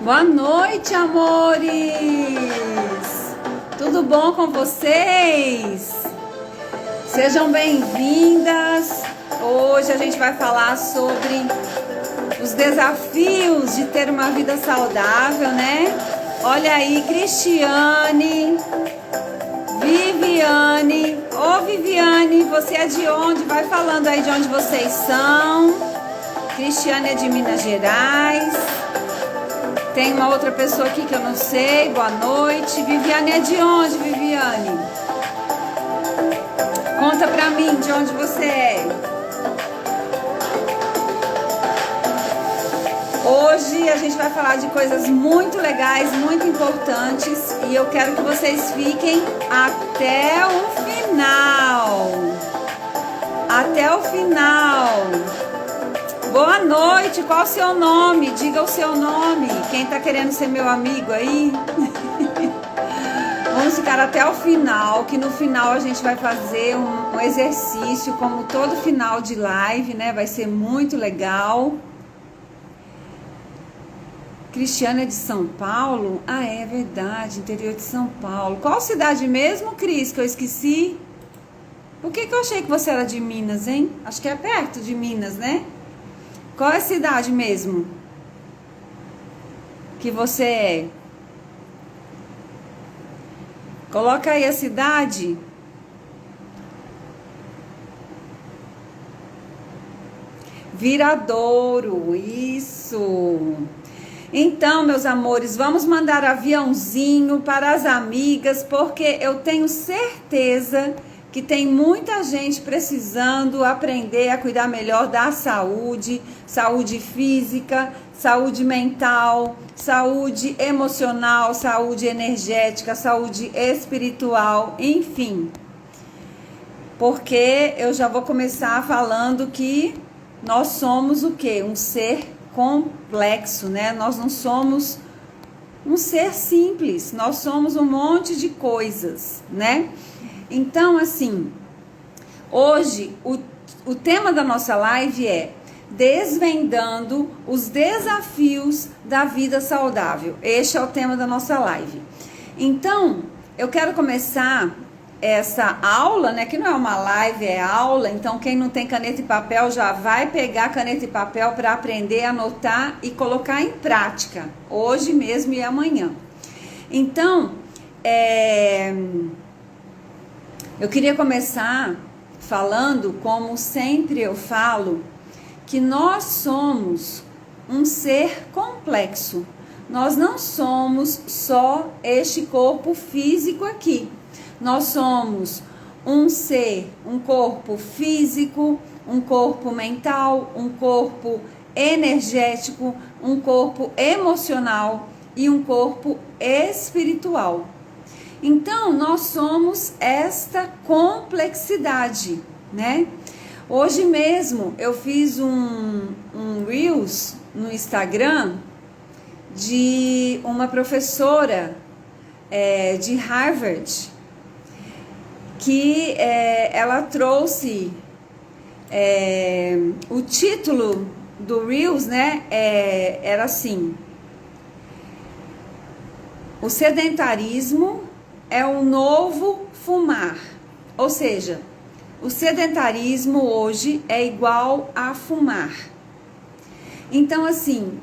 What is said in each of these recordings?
Boa noite, amores! Tudo bom com vocês? Sejam bem-vindas! Hoje a gente vai falar sobre os desafios de ter uma vida saudável, né? Olha aí, Cristiane, Viviane. Ô, Viviane, você é de onde? Vai falando aí de onde vocês são. Cristiane é de Minas Gerais. Tem uma outra pessoa aqui que eu não sei. Boa noite. Viviane é de onde, Viviane? Conta pra mim de onde você é. Hoje a gente vai falar de coisas muito legais, muito importantes. E eu quero que vocês fiquem até o final. Até o final. Boa noite, qual o seu nome? Diga o seu nome. Quem tá querendo ser meu amigo aí? Vamos ficar até o final, que no final a gente vai fazer um exercício, como todo final de live, né? Vai ser muito legal. Cristiane é de São Paulo? Ah, é verdade, interior de São Paulo. Qual cidade mesmo, Cris, que eu esqueci? Por que eu achei que você era de Minas, hein? Acho que é perto de Minas, né? Qual é a cidade mesmo que você é? Coloca aí a cidade. Viradouro, isso. Então, meus amores, vamos mandar aviãozinho para as amigas, porque eu tenho certeza que tem muita gente precisando aprender a cuidar melhor da saúde, saúde física, saúde mental, saúde emocional, saúde energética, saúde espiritual, enfim. Porque eu já vou começar falando que nós somos o quê? Um ser complexo, né? Nós não somos um ser simples, nós somos um monte de coisas, né? Então, assim, hoje o tema da nossa live é desvendando os desafios da vida saudável. Este é o tema da nossa live. Então, eu quero começar essa aula, né, que não é uma live, é aula. Então, quem não tem caneta e papel já vai pegar caneta e papel para aprender, anotar e colocar em prática, hoje mesmo e amanhã. Então, eu queria começar falando, como sempre eu falo, que nós somos um ser complexo. Nós não somos só este corpo físico aqui. Nós somos um ser, um corpo físico, um corpo mental, um corpo energético, um corpo emocional e um corpo espiritual. Então, nós somos esta complexidade, né? Hoje mesmo eu fiz um Reels no Instagram de uma professora de Harvard, que ela trouxe o título do Reels, né? Era assim: o sedentarismo é um novo fumar. Ou seja, o sedentarismo hoje é igual a fumar. Então, assim,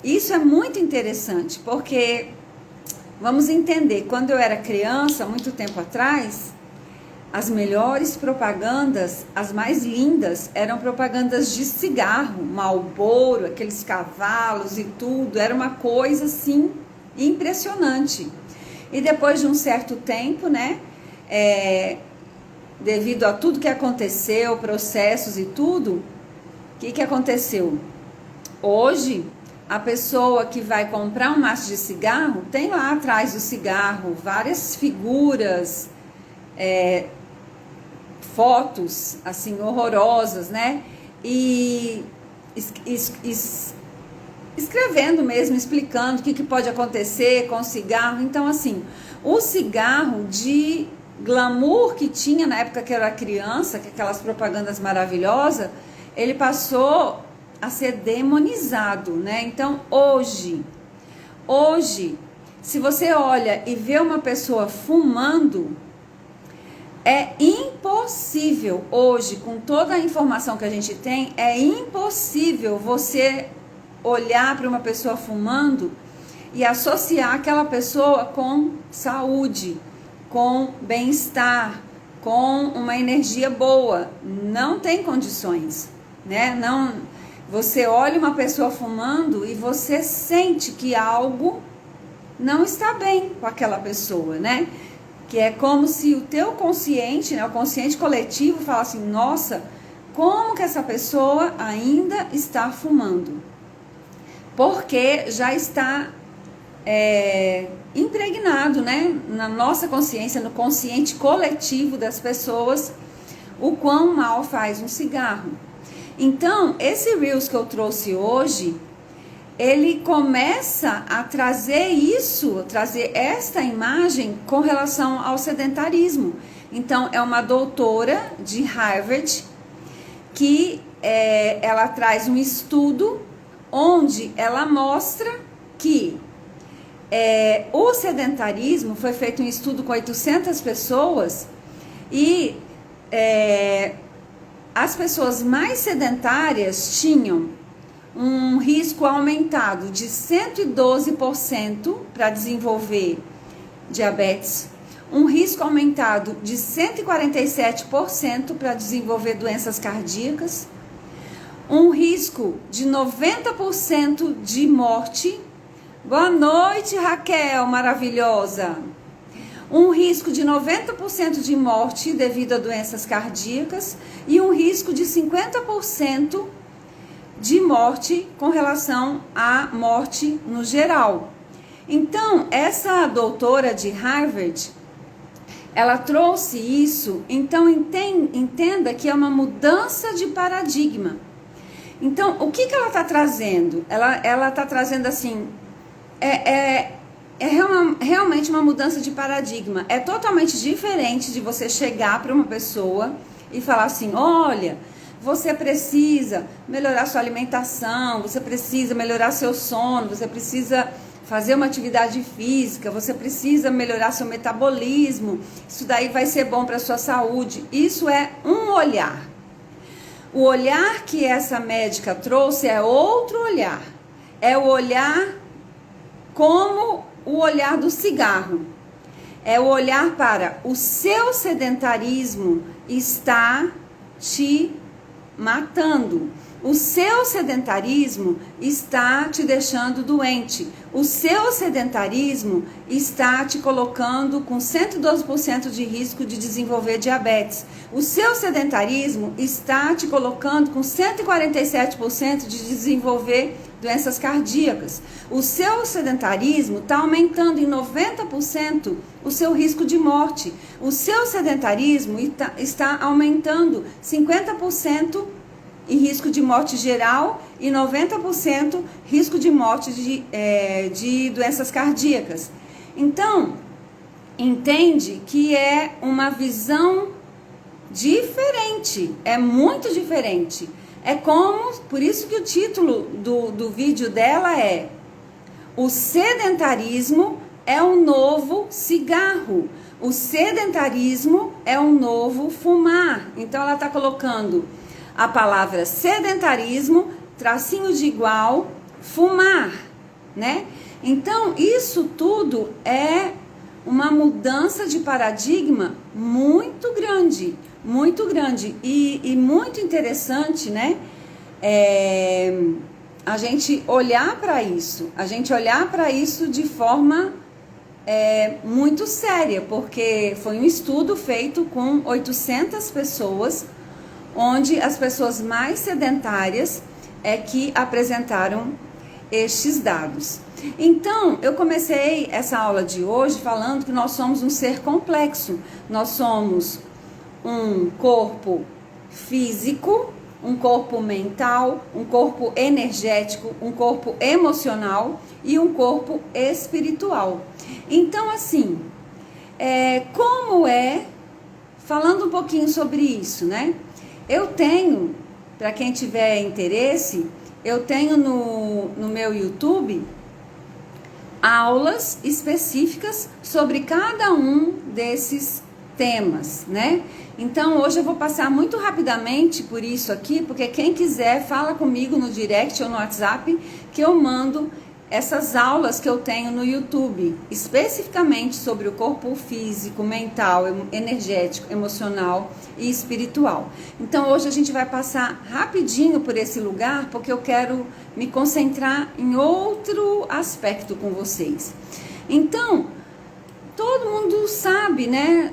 isso é muito interessante, porque vamos entender, quando eu era criança, muito tempo atrás, as melhores propagandas, as mais lindas, eram propagandas de cigarro, Marlboro, aqueles cavalos e tudo, era uma coisa assim impressionante. E depois de um certo tempo, né, devido a tudo que aconteceu, processos e tudo, o que aconteceu? Hoje, a pessoa que vai comprar um maço de cigarro, tem lá atrás do cigarro várias figuras, fotos, assim, horrorosas, né? E escrevendo mesmo, explicando o que pode acontecer com o cigarro. Então, assim, o cigarro de glamour que tinha na época que eu era criança, que aquelas propagandas maravilhosas, ele passou a ser demonizado, né? Então, hoje, se você olha e vê uma pessoa fumando, é impossível hoje, com toda a informação que a gente tem, é impossível você olhar para uma pessoa fumando e associar aquela pessoa com saúde, com bem-estar, com uma energia boa. Não tem condições, né? Não, você olha uma pessoa fumando e você sente que algo não está bem com aquela pessoa, né? Que é como se o teu consciente, né, o consciente coletivo, fala assim, nossa, como que essa pessoa ainda está fumando? Porque já está impregnado, né, na nossa consciência, no consciente coletivo das pessoas, o quão mal faz um cigarro. Então, esse Reels que eu trouxe hoje, ele começa a trazer isso, trazer esta imagem com relação ao sedentarismo. Então, é uma doutora de Harvard que ela traz um estudo onde ela mostra que o sedentarismo, foi feito um estudo com 800 pessoas e as pessoas mais sedentárias tinham um risco aumentado de 112% para desenvolver diabetes, um risco aumentado de 147% para desenvolver doenças cardíacas, um risco de 90% de morte. Boa noite, Raquel, maravilhosa. Um risco de 90% de morte devido a doenças cardíacas e um risco de 50% de morte com relação à morte no geral. Então, essa doutora de Harvard, ela trouxe isso, então entenda que é uma mudança de paradigma. Então, o que ela está trazendo? Ela está trazendo assim, realmente uma mudança de paradigma. É totalmente diferente de você chegar para uma pessoa e falar assim, olha, você precisa melhorar sua alimentação, você precisa melhorar seu sono, você precisa fazer uma atividade física, você precisa melhorar seu metabolismo, isso daí vai ser bom para a sua saúde. Isso é um olhar. O olhar que essa médica trouxe é outro olhar. É o olhar como o olhar do cigarro. É o olhar para o seu sedentarismo está te matando. O seu sedentarismo está te deixando doente. O seu sedentarismo está te colocando com 112% de risco de desenvolver diabetes. O seu sedentarismo está te colocando com 147% de desenvolver doenças cardíacas. O seu sedentarismo está aumentando em 90% o seu risco de morte. O seu sedentarismo está aumentando 50% em risco de morte geral e 90% risco de morte de doenças cardíacas. Então, entende que é uma visão diferente, é muito diferente. É como, por isso que o título do vídeo dela é O sedentarismo é um novo cigarro. O sedentarismo é um novo fumar. Então ela está colocando a palavra sedentarismo, tracinho de igual, fumar, né? Então, isso tudo é uma mudança de paradigma muito grande e muito interessante, né? A gente olhar para isso, de forma muito séria, porque foi um estudo feito com 800 pessoas, onde as pessoas mais sedentárias é que apresentaram estes dados. Então, eu comecei essa aula de hoje falando que nós somos um ser complexo. Nós somos um corpo físico, um corpo mental, um corpo energético, um corpo emocional e um corpo espiritual. Então, assim, falando um pouquinho sobre isso, né? Eu tenho, para quem tiver interesse, eu tenho no meu YouTube aulas específicas sobre cada um desses temas, né? Então hoje eu vou passar muito rapidamente por isso aqui, porque quem quiser fala comigo no direct ou no WhatsApp que eu mando essas aulas que eu tenho no YouTube, especificamente sobre o corpo físico, mental, energético, emocional e espiritual. Então hoje a gente vai passar rapidinho por esse lugar, porque eu quero me concentrar em outro aspecto com vocês. Então, todo mundo sabe, né?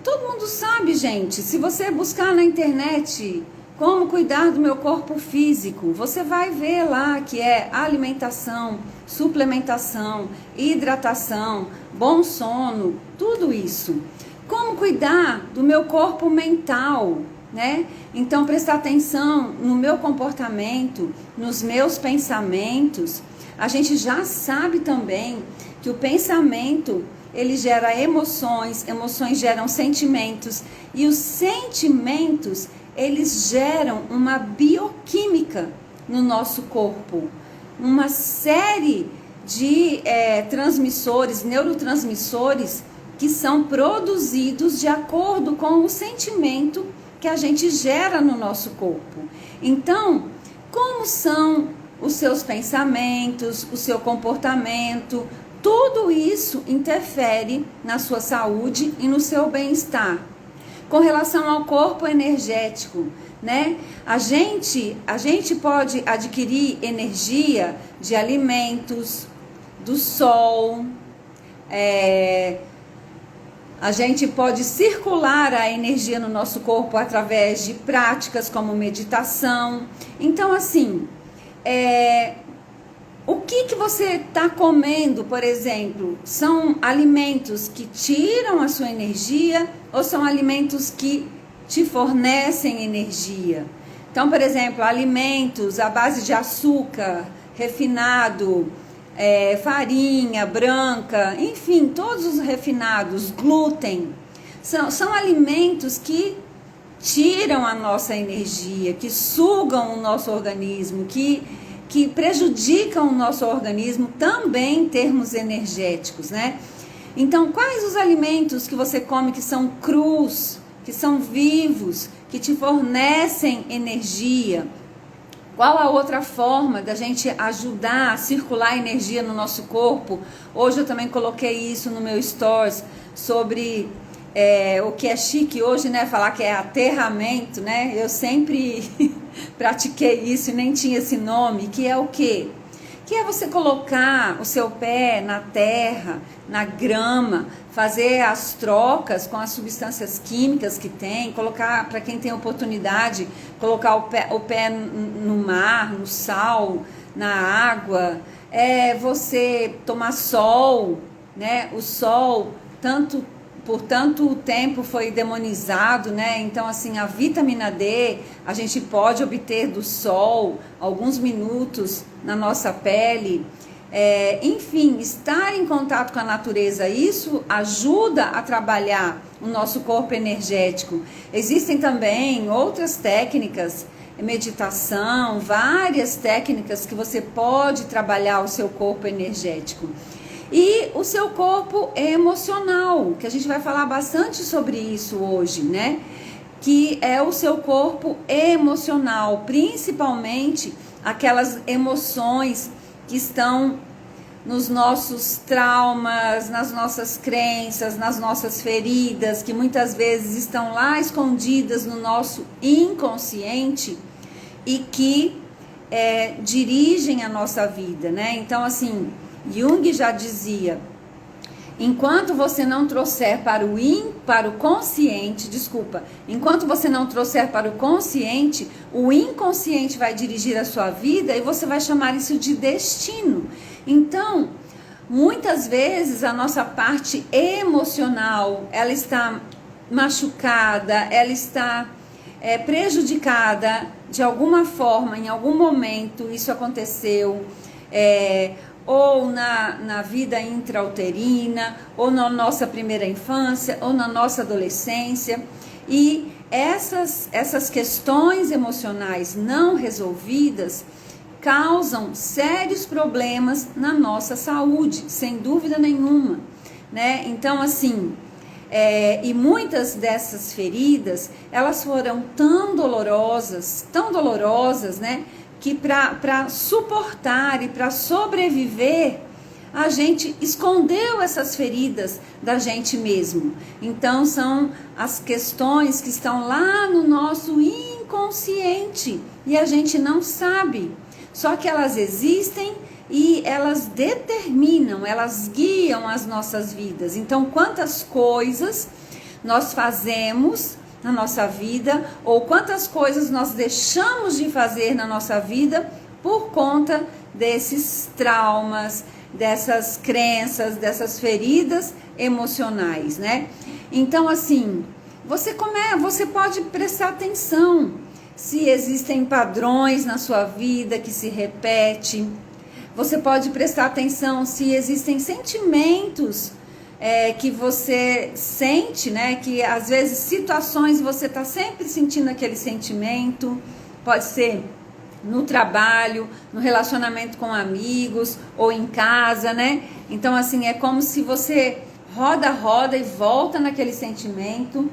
Todo mundo sabe, gente. Se você buscar na internet como cuidar do meu corpo físico, você vai ver lá que é alimentação, suplementação, hidratação, bom sono, tudo isso. Como cuidar do meu corpo mental, né? Então prestar atenção no meu comportamento, nos meus pensamentos. A gente já sabe também que o pensamento ele gera emoções, emoções geram sentimentos e os sentimentos eles geram uma bioquímica no nosso corpo, uma série de transmissores, neurotransmissores que são produzidos de acordo com o sentimento que a gente gera no nosso corpo. Então, como são os seus pensamentos, o seu comportamento, tudo isso interfere na sua saúde e no seu bem-estar. Com relação ao corpo energético, né? A gente pode adquirir energia de alimentos, do sol, a gente pode circular a energia no nosso corpo através de práticas como meditação. Então, assim, o que você está comendo, por exemplo, são alimentos que tiram a sua energia ou são alimentos que te fornecem energia? Então, por exemplo, alimentos à base de açúcar, refinado, farinha branca, enfim, todos os refinados, glúten, são alimentos que tiram a nossa energia, que sugam o nosso organismo, que prejudicam o nosso organismo também em termos energéticos, né? Então, quais os alimentos que você come que são crus, que são vivos, que te fornecem energia? Qual a outra forma da gente ajudar a circular energia no nosso corpo? Hoje eu também coloquei isso no meu stories sobre o que é chique hoje, né? Falar que é aterramento, né? Eu sempre pratiquei isso e nem tinha esse nome, que é o quê? Que é você colocar o seu pé na terra, na grama, fazer as trocas com as substâncias químicas que tem, colocar, para quem tem oportunidade, colocar o pé no mar, no sal, na água, você tomar sol, né? O sol, por tanto tempo foi demonizado, né? Então, assim, a vitamina D a gente pode obter do sol alguns minutos na nossa pele. Enfim, estar em contato com a natureza, isso ajuda a trabalhar o nosso corpo energético. Existem também outras técnicas, meditação, várias técnicas que você pode trabalhar o seu corpo energético. E o seu corpo emocional, que a gente vai falar bastante sobre isso hoje, né? Que é o seu corpo emocional, principalmente aquelas emoções que estão nos nossos traumas, nas nossas crenças, nas nossas feridas, que muitas vezes estão lá escondidas no nosso inconsciente e que dirigem a nossa vida, né? Então, assim, Jung já dizia, enquanto você não trouxer enquanto você não trouxer para o consciente, o inconsciente vai dirigir a sua vida e você vai chamar isso de destino. Então, muitas vezes a nossa parte emocional, ela está machucada, ela está prejudicada de alguma forma, em algum momento isso aconteceu, ou na vida intrauterina, ou na nossa primeira infância, ou na nossa adolescência. E essas questões emocionais não resolvidas, causam sérios problemas na nossa saúde, sem dúvida nenhuma, né? Então, assim, e muitas dessas feridas, elas foram tão dolorosas, né? Que para suportar e para sobreviver, a gente escondeu essas feridas da gente mesmo. Então, são as questões que estão lá no nosso inconsciente e a gente não sabe. Só que elas existem e elas determinam, elas guiam as nossas vidas. Então, quantas coisas nós fazemos na nossa vida, ou quantas coisas nós deixamos de fazer na nossa vida por conta desses traumas, dessas crenças, dessas feridas emocionais, né? Então, assim, você pode prestar atenção se existem padrões na sua vida que se repetem. Você pode prestar atenção se existem sentimentos que você sente, né? Que às vezes situações você está sempre sentindo aquele sentimento. Pode ser no trabalho, no relacionamento com amigos ou em casa, né? Então, assim, é como se você roda e volta naquele sentimento.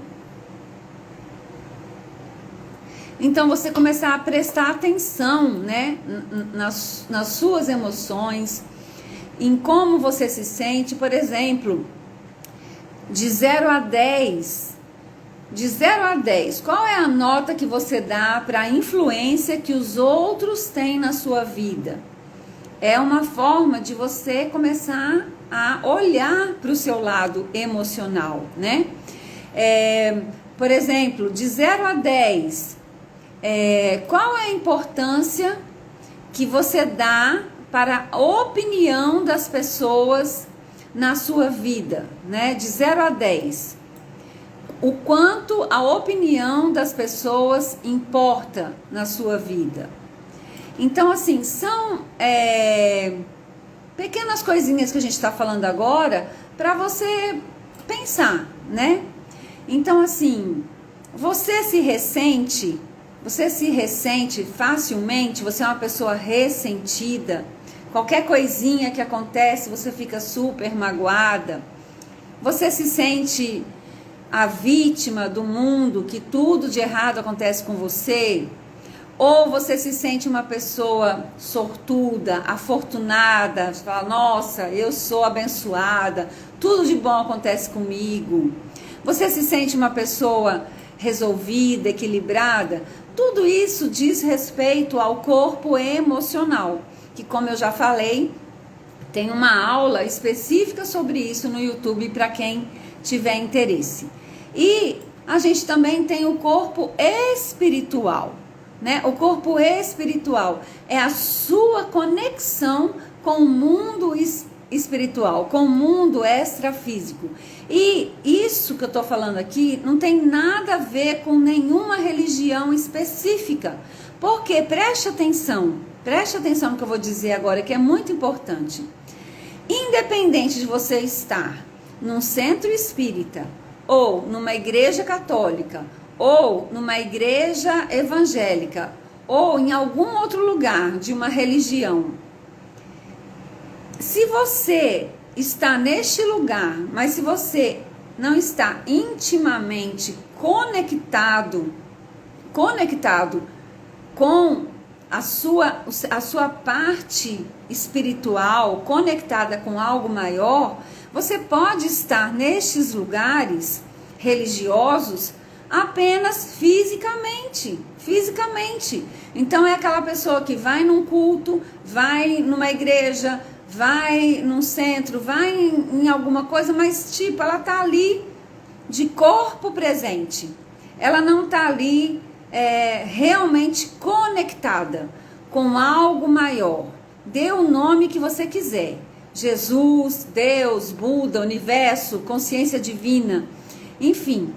Então, você começar a prestar atenção, né? Nas suas emoções, em como você se sente. Por exemplo, de 0 a 10, qual é a nota que você dá para a influência que os outros têm na sua vida? É uma forma de você começar a olhar para o seu lado emocional, né? Por exemplo, de 0 a 10, qual é a importância que você dá para a opinião das pessoas na sua vida, né? De 0 a 10. O quanto a opinião das pessoas importa na sua vida. Então, assim, são pequenas coisinhas que a gente está falando agora para você pensar, né? Então, assim, você se ressente facilmente, você é uma pessoa ressentida. Qualquer coisinha que acontece, você fica super magoada. Você se sente a vítima do mundo, que tudo de errado acontece com você? Ou você se sente uma pessoa sortuda, afortunada, você fala, nossa, eu sou abençoada, tudo de bom acontece comigo? Você se sente uma pessoa resolvida, equilibrada? Tudo isso diz respeito ao corpo emocional, que, como eu já falei, tem uma aula específica sobre isso no YouTube para quem tiver interesse. E a gente também tem o corpo espiritual, né? O corpo espiritual é a sua conexão com o mundo espiritual, com o mundo extrafísico. E isso que eu estou falando aqui não tem nada a ver com nenhuma religião específica. Porque preste atenção no que eu vou dizer agora, que é muito importante. Independente de você estar num centro espírita, ou numa igreja católica, ou numa igreja evangélica, ou em algum outro lugar de uma religião, se você está neste lugar, mas se você não está intimamente conectado com a sua parte espiritual, conectada com algo maior, você pode estar nestes lugares religiosos apenas fisicamente. Então é aquela pessoa que vai num culto, vai numa igreja, vai num centro, vai em alguma coisa, mas tipo, ela tá ali de corpo presente. Ela não tá ali realmente conectada com algo maior. Dê o nome que você quiser. Jesus, Deus, Buda, Universo, consciência divina, enfim.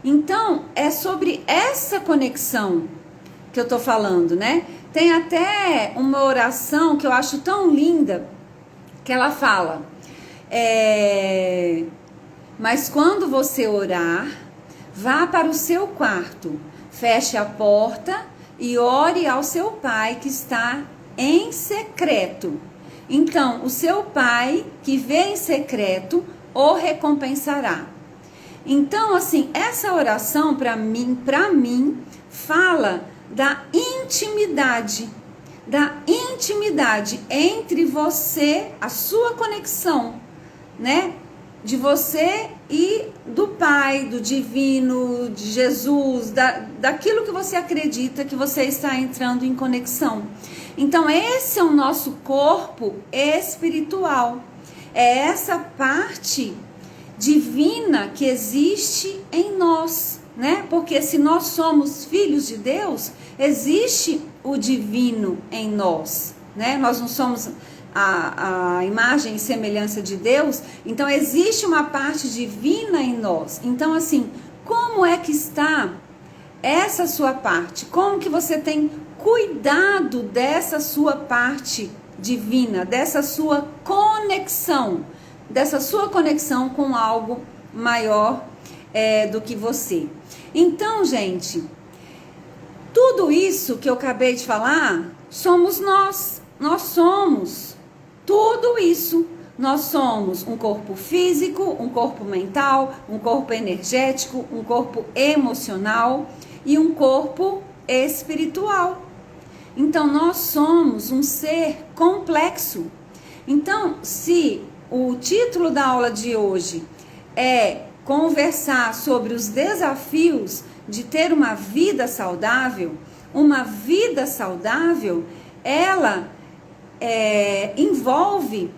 Então, é sobre essa conexão que eu tô falando, né? Tem até uma oração que eu acho tão linda, que ela fala, mas quando você orar, vá para o seu quarto, feche a porta e ore ao seu pai que está em secreto. Então, o seu pai que vê em secreto o recompensará. Então, assim, essa oração para mim, fala da intimidade entre você, a sua conexão, né? De você e do Pai, do Divino, de Jesus, daquilo que você acredita que você está entrando em conexão. Então, esse é o nosso corpo espiritual. É essa parte divina que existe em nós, né? Porque se nós somos filhos de Deus, existe o divino em nós, né? Nós não somos a imagem e semelhança de Deus, então existe uma parte divina em nós. Então, assim, como é que está essa sua parte? Como que você tem cuidado dessa sua parte divina, dessa sua conexão com algo maior do que você? Então, gente, tudo isso que eu acabei de falar, somos nós. Nós somos tudo isso. Nós somos um corpo físico, um corpo mental, um corpo energético, um corpo emocional e um corpo espiritual. Então, nós somos um ser complexo. Então, se o título da aula de hoje é conversar sobre os desafios de ter uma vida saudável, ela envolve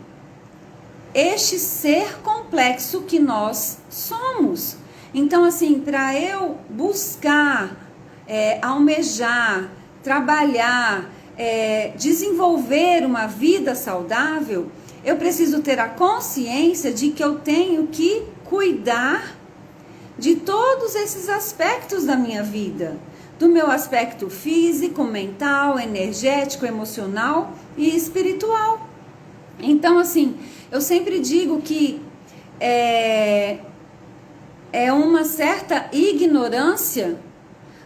este ser complexo que nós somos. Então, assim, para eu buscar, almejar, trabalhar, desenvolver uma vida saudável, eu preciso ter a consciência de que eu tenho que cuidar de todos esses aspectos da minha vida, do meu aspecto físico, mental, energético, emocional e espiritual. Então, assim, eu sempre digo que é uma certa ignorância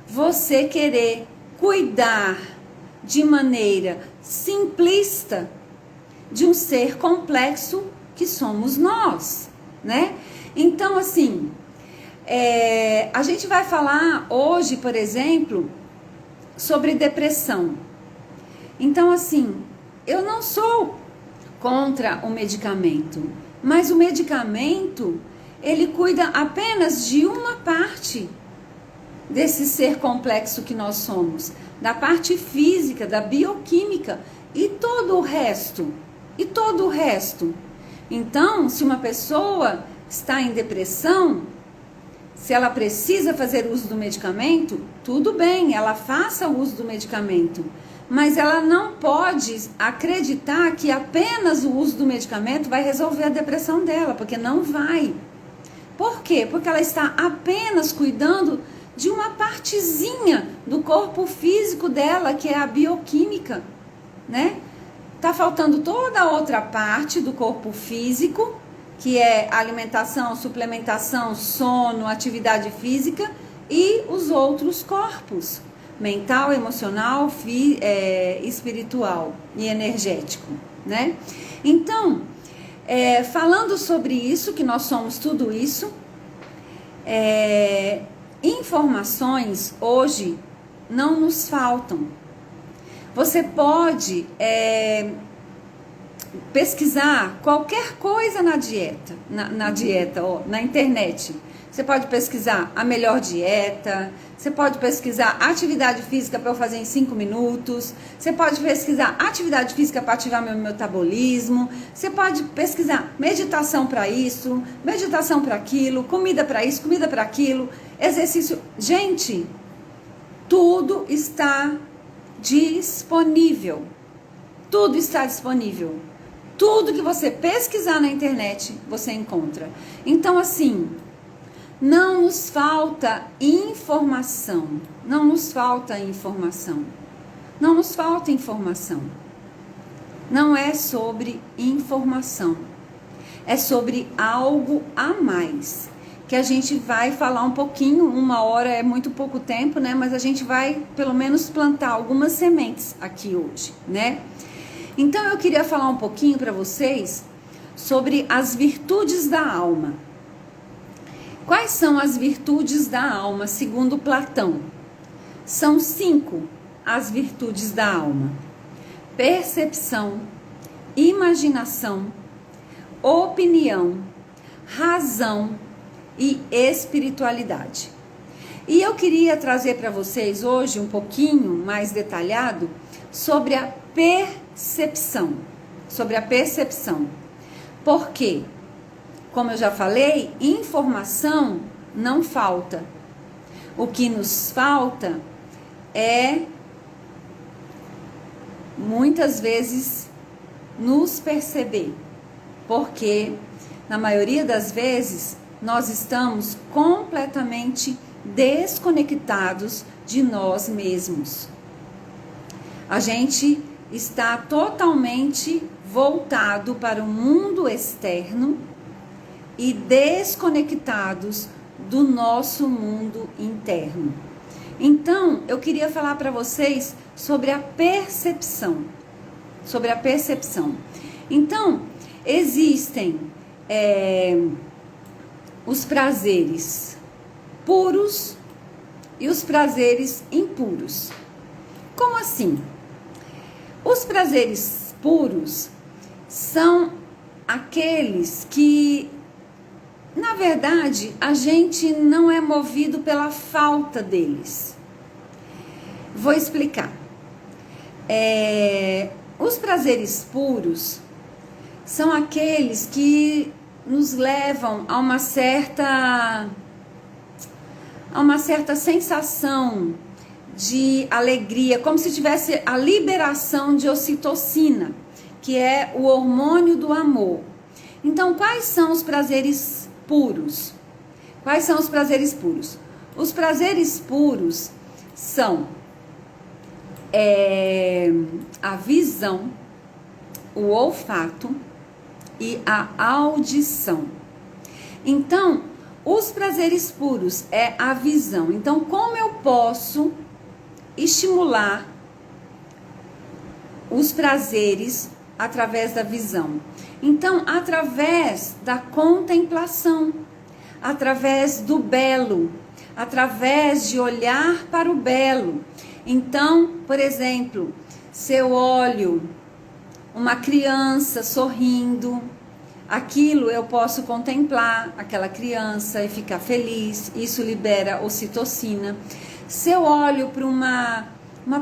você querer cuidar de maneira simplista de um ser complexo que somos nós, né? Então, assim, a gente vai falar hoje, por exemplo, sobre depressão. Então, assim, eu não sou contra o medicamento, mas o medicamento, ele cuida apenas de uma parte desse ser complexo que nós somos, da parte física, da bioquímica e todo o resto. Então, se uma pessoa está em depressão, se ela precisa fazer uso do medicamento, tudo bem, ela faça o uso do medicamento. Mas ela não pode acreditar que apenas o uso do medicamento vai resolver a depressão dela, porque não vai. Por quê? Porque ela está apenas cuidando de uma partezinha do corpo físico dela, que é a bioquímica, né? Tá faltando toda a outra parte do corpo físico, que é alimentação, suplementação, sono, atividade física, e os outros corpos, mental, emocional, espiritual e energético, né? Então, falando sobre isso, que nós somos tudo isso, informações hoje não nos faltam. Você pode pesquisar qualquer coisa na dieta, na internet. Você pode pesquisar a melhor dieta, você pode pesquisar atividade física para eu fazer em 5 minutos, você pode pesquisar atividade física para ativar meu metabolismo, você pode pesquisar meditação para isso, meditação para aquilo, comida para isso, comida para aquilo, exercício. Gente, tudo está disponível. Tudo está disponível. Tudo que você pesquisar na internet, você encontra. Então, assim, não nos falta informação. Não nos falta informação. Não nos falta informação. Não é sobre informação. É sobre algo a mais. que a gente vai falar um pouquinho, 1 hora é muito pouco tempo, né? Mas a gente vai, pelo menos, plantar algumas sementes aqui hoje, né? Então, eu queria falar um pouquinho para vocês sobre as virtudes da alma. Quais são as virtudes da alma, segundo Platão? São 5 as virtudes da alma: percepção, imaginação, opinião, razão e espiritualidade. E eu queria trazer para vocês hoje um pouquinho mais detalhado sobre a percepção. Sobre a percepção. Porque, como eu já falei, informação não falta. O que nos falta é, muitas vezes, nos perceber. Porque, na maioria das vezes, nós estamos completamente desconectados de nós mesmos. A gente está totalmente voltado para o mundo externo e desconectados do nosso mundo interno. Então, eu queria falar para vocês sobre a percepção. Sobre a percepção. Então, existem os prazeres puros e os prazeres impuros. Como assim? Os prazeres puros são aqueles que, na verdade, a gente não é movido pela falta deles. Vou explicar. Os prazeres puros são aqueles que nos levam a uma certa sensação de alegria, como se tivesse a liberação de ocitocina, que é o hormônio do amor. Então, quais são os prazeres puros? Quais são os prazeres puros? Os prazeres puros são a visão, o olfato e a audição. Então, os prazeres puros é a visão. Então, como eu posso estimular os prazeres através da visão? Então, através da contemplação, através do belo, através de olhar para o belo. Então, por exemplo, se eu olho uma criança sorrindo, aquilo eu posso contemplar aquela criança e ficar feliz, isso libera ocitocina. Se eu olho para uma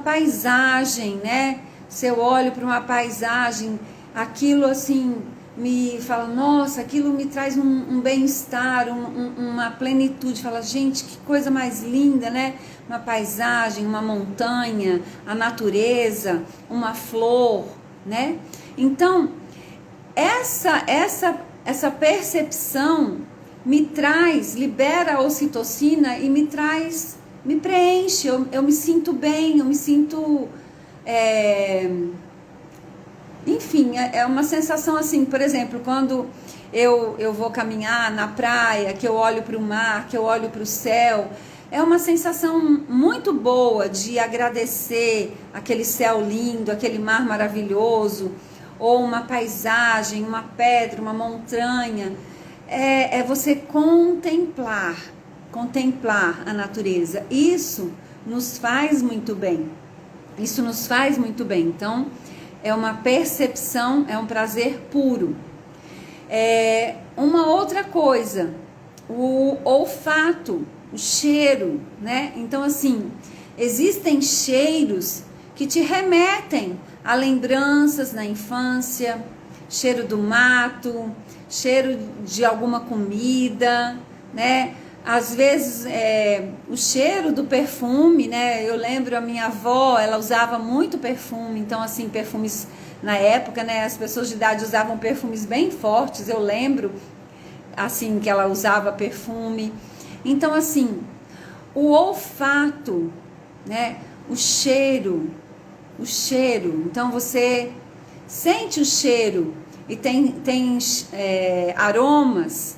paisagem, né? Se eu olho para uma paisagem, aquilo assim me fala, nossa, aquilo me traz um bem-estar, uma plenitude. Fala, gente, que coisa mais linda, né? Uma paisagem, uma montanha, a natureza, uma flor, né? Então, essa percepção me traz, libera a ocitocina e me preenche, eu me sinto bem, eu me sinto, enfim, é uma sensação assim, por exemplo, quando eu vou caminhar na praia, que eu olho para o mar, que eu olho para o céu, é uma sensação muito boa de agradecer aquele céu lindo, aquele mar maravilhoso, ou uma paisagem, uma pedra, uma montanha. É você contemplar a natureza. Isso nos faz muito bem. Isso nos faz muito bem. Então, é uma percepção, é um prazer puro. Uma outra coisa, o olfato, o cheiro, né? Então, assim, existem cheiros que te remetem a lembranças na infância, cheiro do mato, cheiro de alguma comida, né? Às vezes, o cheiro do perfume, né? Eu lembro a minha avó, ela usava muito perfume, então, assim, perfumes na época, né? As pessoas de idade usavam perfumes bem fortes, eu lembro, assim, que ela usava perfume. Então, assim, o olfato, né? O cheiro, então você sente o cheiro e tem aromas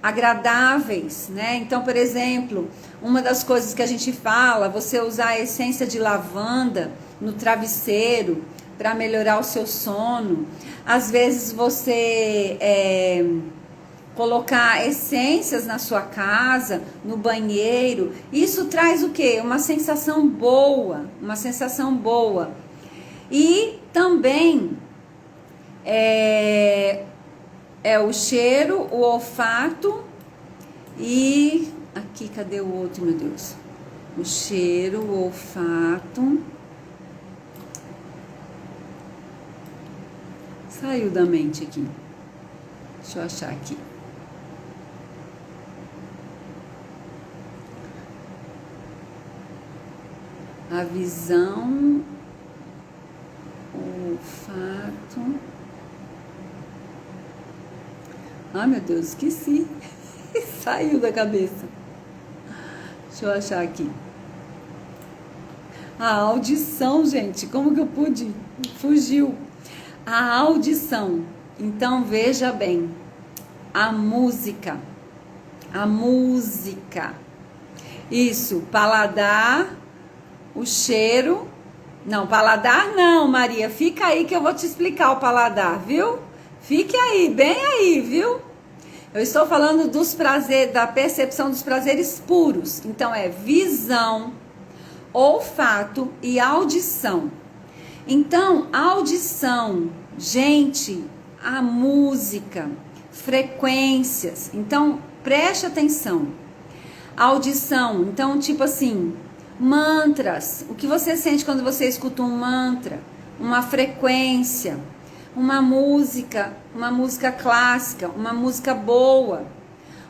agradáveis, né? Então, por exemplo, uma das coisas que a gente fala, você usar a essência de lavanda no travesseiro para melhorar o seu sono. Às vezes você colocar essências na sua casa, no banheiro, isso traz o quê? Uma sensação boa, uma sensação boa. E também o cheiro, o olfato e... Aqui, cadê o outro, meu Deus? O cheiro, o olfato... Saiu da mente aqui. Deixa eu achar aqui. A visão, o olfato. Ai, meu Deus, esqueci. Saiu da cabeça. Deixa eu achar aqui. A audição, gente. Como que eu pude? Fugiu. A audição. Então, veja bem. A música. A música. Isso. Paladar. O cheiro. Não, paladar não, Maria. Fica aí que eu vou te explicar o paladar, viu? Fique aí, bem aí, viu? Eu estou falando dos prazeres, da percepção dos prazeres puros. Então, é visão, olfato e audição. Então, audição, gente, a música, frequências. Então, preste atenção. Audição, então, tipo assim, mantras. O que você sente quando você escuta um mantra? Uma frequência, uma música clássica, uma música boa,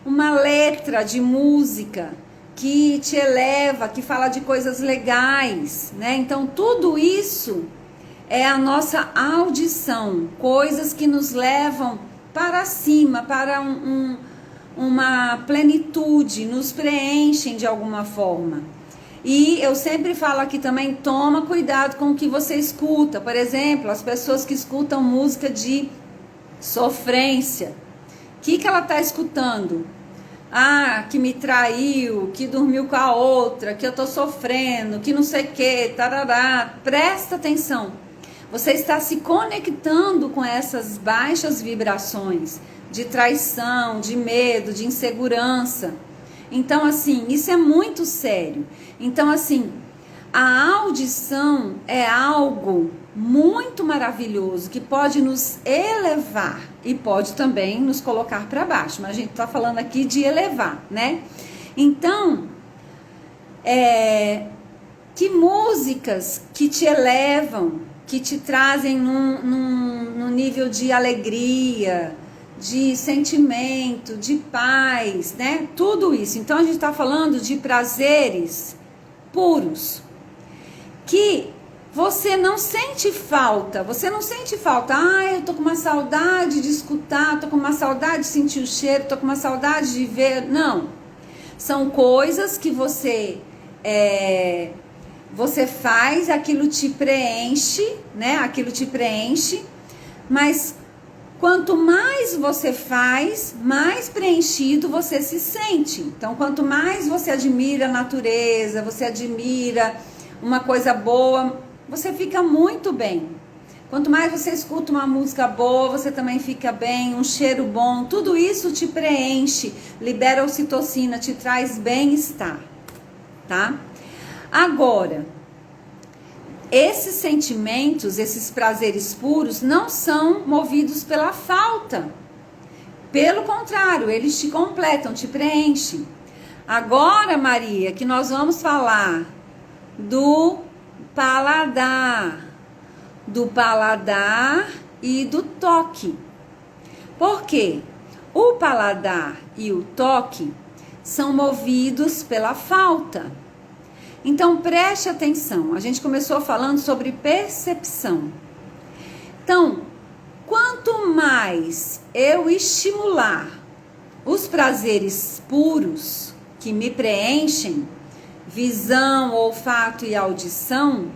uma letra de música que te eleva, que fala de coisas legais, né? Então, tudo isso é a nossa audição, coisas que nos levam para cima, para uma plenitude, nos preenchem de alguma forma. E eu sempre falo aqui também, toma cuidado com o que você escuta. Por exemplo, as pessoas que escutam música de sofrência. O que ela está escutando? Ah, que me traiu, que dormiu com a outra, que eu tô sofrendo, que não sei o que, tarará. Presta atenção. Você está se conectando com essas baixas vibrações de traição, de medo, de insegurança. Então, assim, isso é muito sério. Então, assim, a audição é algo muito maravilhoso que pode nos elevar e pode também nos colocar para baixo. Mas a gente está falando aqui de elevar, né? Então, que músicas que te elevam, que te trazem num nível de alegria, de sentimento, de paz, né? Tudo isso. Então, a gente está falando de prazeres puros, que você não sente falta. Ah, eu tô com uma saudade de escutar, tô com uma saudade de sentir o cheiro, tô com uma saudade de ver. Não. São coisas que você faz, aquilo te preenche, né? Aquilo te preenche, mas quanto mais você faz, mais preenchido você se sente. Então, quanto mais você admira a natureza, você admira uma coisa boa, você fica muito bem. Quanto mais você escuta uma música boa, você também fica bem, um cheiro bom, tudo isso te preenche, libera ocitocina, te traz bem-estar, tá? Agora, esses sentimentos, esses prazeres puros, não são movidos pela falta. Pelo contrário, eles te completam, te preenchem. Agora, Maria, que nós vamos falar do paladar e do toque. Por quê? O paladar e o toque são movidos pela falta. Então, preste atenção. A gente começou falando sobre percepção. Então, quanto mais eu estimular os prazeres puros que me preenchem, visão, olfato e audição,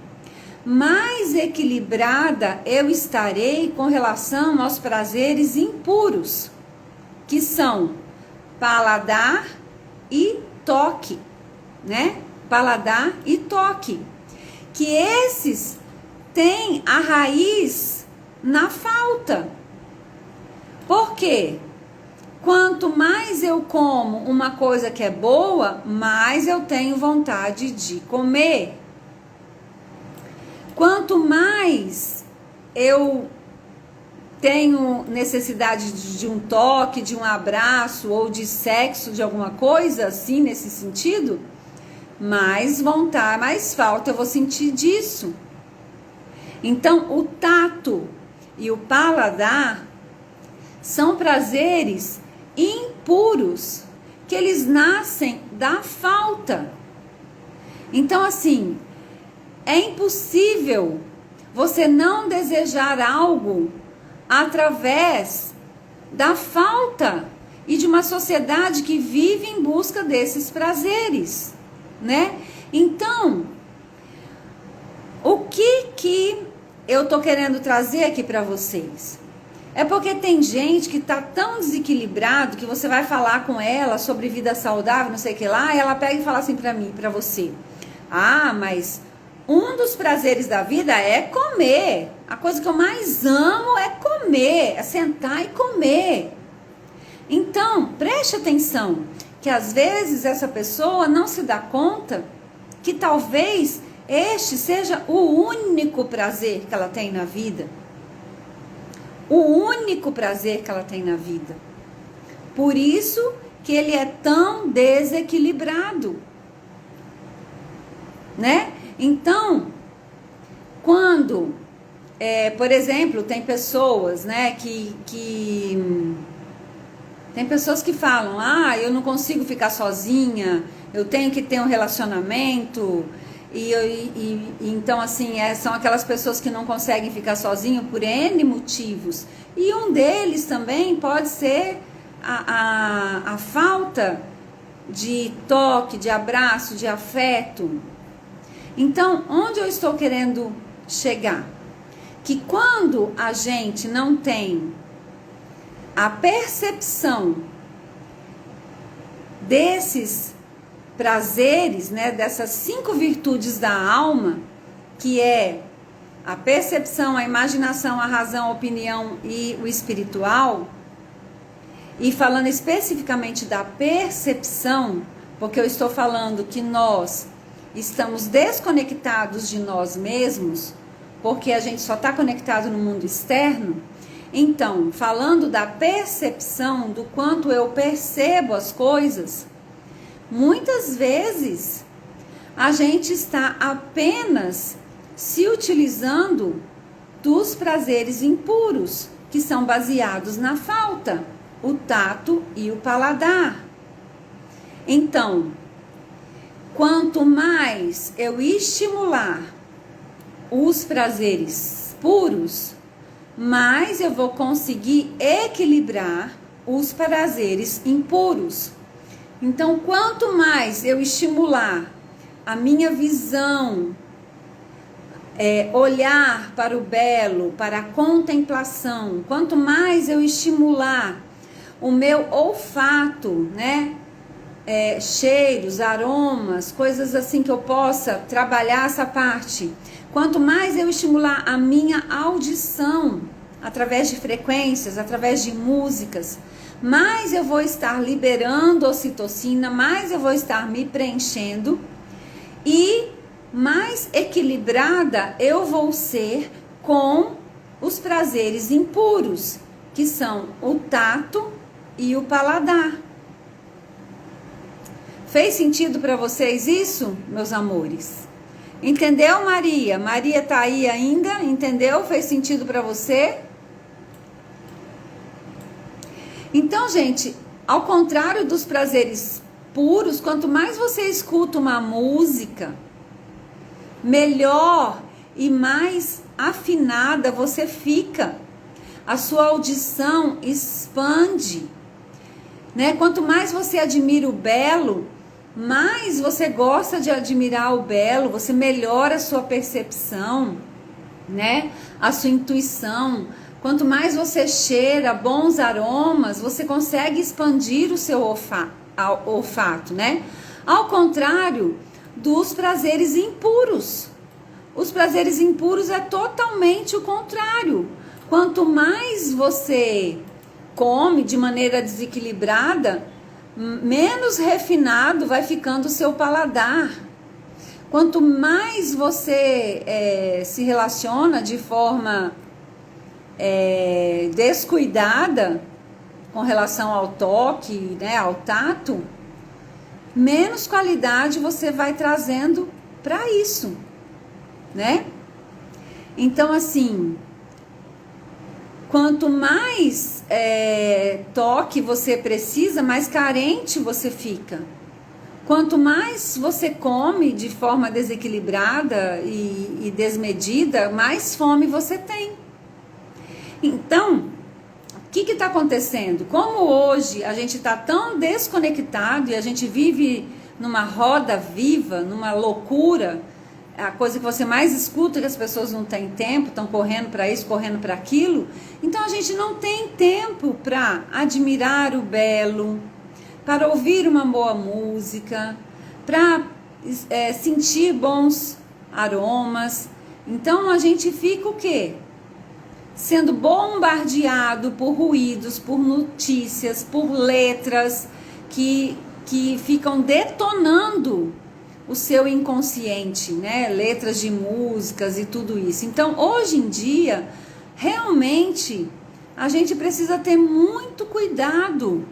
mais equilibrada eu estarei com relação aos prazeres impuros, que são paladar e toque, né? Paladar e toque. Que esses têm a raiz na falta. Por quê? Quanto mais eu como uma coisa que é boa, mais eu tenho vontade de comer. Quanto mais eu tenho necessidade de um toque, de um abraço ou de sexo, de alguma coisa assim nesse sentido, mais vontade, mais falta eu vou sentir disso. Então, o tato e o paladar são prazeres impuros, que eles nascem da falta. Então, assim, é impossível você não desejar algo através da falta e de uma sociedade que vive em busca desses prazeres, né? Então, o que eu tô querendo trazer aqui para vocês? É porque tem gente que tá tão desequilibrado que você vai falar com ela sobre vida saudável, não sei o que lá, e ela pega e fala assim para mim, para você: ah, mas um dos prazeres da vida é comer. A coisa que eu mais amo é comer, é sentar e comer. Então, preste atenção, que às vezes essa pessoa não se dá conta que talvez este seja o único prazer que ela tem na vida. O único prazer que ela tem na vida. Por isso que ele é tão desequilibrado, né? Então, quando, por exemplo, tem pessoas, né, tem pessoas que falam: ah, eu não consigo ficar sozinha, eu tenho que ter um relacionamento. Então, assim, são aquelas pessoas que não conseguem ficar sozinhas por N motivos. E um deles também pode ser a falta de toque, de abraço, de afeto. Então, onde eu estou querendo chegar? Que quando a gente não tem a percepção desses prazeres, né, dessas 5 virtudes da alma, que é a percepção, a imaginação, a razão, a opinião e o espiritual, e falando especificamente da percepção, porque eu estou falando que nós estamos desconectados de nós mesmos, porque a gente só está conectado no mundo externo. Então, falando da percepção, do quanto eu percebo as coisas, muitas vezes a gente está apenas se utilizando dos prazeres impuros, que são baseados na falta, o tato e o paladar. Então, quanto mais eu estimular os prazeres puros, mais eu vou conseguir equilibrar os prazeres impuros. Então, quanto mais eu estimular a minha visão, olhar para o belo, para a contemplação, quanto mais eu estimular o meu olfato, né? Cheiros, aromas, coisas assim que eu possa trabalhar essa parte. Quanto mais eu estimular a minha audição, através de frequências, através de músicas, mais eu vou estar liberando ocitocina, mais eu vou estar me preenchendo e mais equilibrada eu vou ser com os prazeres impuros, que são o tato e o paladar. Fez sentido para vocês isso, meus amores? Entendeu, Maria? Maria tá aí ainda? Entendeu? Fez sentido para você? Então, gente, ao contrário dos prazeres puros, quanto mais você escuta uma música, melhor e mais afinada você fica. A sua audição expande, né? Quanto mais você admira o belo, mais você gosta de admirar o belo, você melhora a sua percepção, né? A sua intuição, Quanto mais você cheira bons aromas, você consegue expandir o seu olfato, né? Ao contrário dos prazeres impuros. Os prazeres impuros é totalmente o contrário. Quanto mais você come de maneira desequilibrada, menos refinado vai ficando o seu paladar. Quanto mais você se relaciona de forma descuidada com relação ao toque, né, ao tato, menos qualidade você vai trazendo para isso, né? Então, assim, quanto mais toque você precisa, mais carente você fica. Quanto mais você come de forma desequilibrada e desmedida, mais fome você tem. Então, o que está acontecendo? Como hoje a gente está tão desconectado e a gente vive numa roda viva, numa loucura, a coisa que você mais escuta é que as pessoas não têm tempo, estão correndo para isso, correndo para aquilo. Então a gente não tem tempo para admirar o belo, para ouvir uma boa música, para sentir bons aromas. Então a gente fica o quê? Sendo bombardeado por ruídos, por notícias, por letras que ficam detonando o seu inconsciente, né? Letras de músicas e tudo isso. Então, hoje em dia, realmente, a gente precisa ter muito cuidado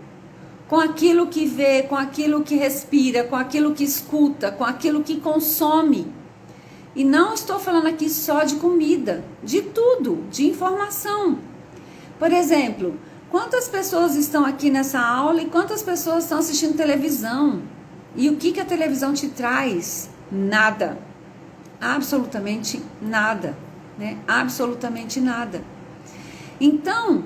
com aquilo que vê, com aquilo que respira, com aquilo que escuta, com aquilo que consome. E não estou falando aqui só de comida, de tudo, de informação. Por exemplo, quantas pessoas estão aqui nessa aula e quantas pessoas estão assistindo televisão? E o que a televisão te traz? Nada. Absolutamente nada, né? Absolutamente nada. Então,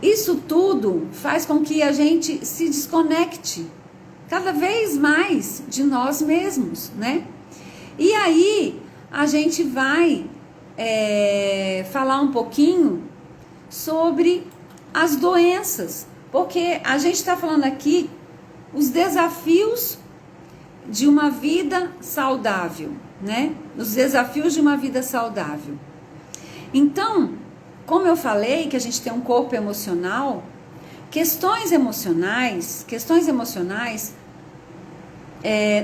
isso tudo faz com que a gente se desconecte cada vez mais de nós mesmos, né? E aí a gente vai falar um pouquinho sobre as doenças, porque a gente está falando aqui os desafios de uma vida saudável, né? Os desafios de uma vida saudável. Então, como eu falei que a gente tem um corpo emocional, questões emocionais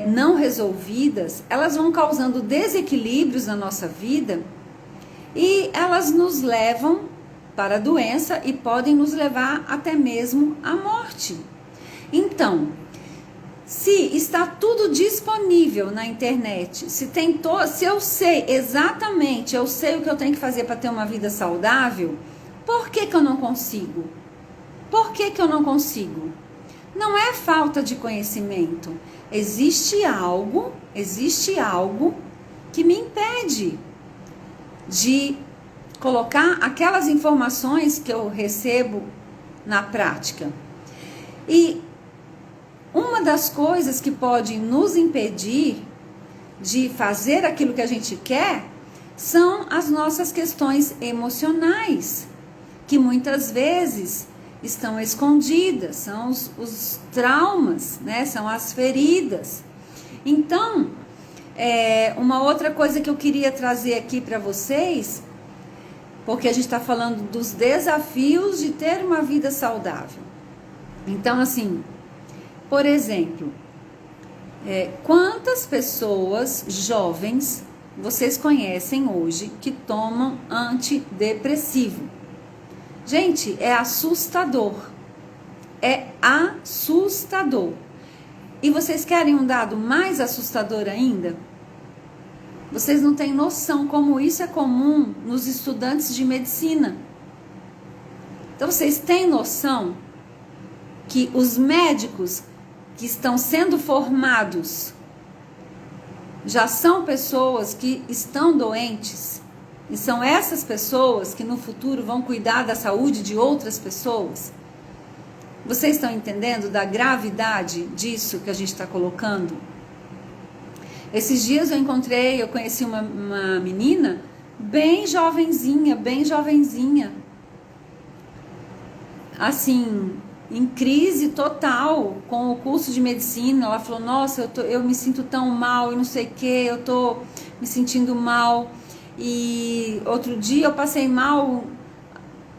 não resolvidas, elas vão causando desequilíbrios na nossa vida e elas nos levam para a doença e podem nos levar até mesmo à morte. Então, se está tudo disponível na internet, se eu sei exatamente, eu sei o que eu tenho que fazer para ter uma vida saudável, por que eu não consigo? Por que eu não consigo? Não é falta de conhecimento. Existe algo que me impede de colocar aquelas informações que eu recebo na prática. E uma das coisas que pode nos impedir de fazer aquilo que a gente quer são as nossas questões emocionais, que muitas vezes estão escondidas, são os traumas, né? São as feridas. Então, uma outra coisa que eu queria trazer aqui para vocês, porque a gente está falando dos desafios de ter uma vida saudável. Então, assim, por exemplo, quantas pessoas jovens vocês conhecem hoje que tomam antidepressivo? Gente, é assustador. É assustador. E vocês querem um dado mais assustador ainda? Vocês não têm noção como isso é comum nos estudantes de medicina. Então, vocês têm noção que os médicos que estão sendo formados já são pessoas que estão doentes? E são essas pessoas que no futuro vão cuidar da saúde de outras pessoas? Vocês estão entendendo da gravidade disso que a gente está colocando? Esses dias eu conheci uma menina bem jovenzinha, assim, em crise total com o curso de medicina. Ela falou, nossa, eu me sinto tão mal e não sei o que, eu tô me sentindo mal. E outro dia eu passei mal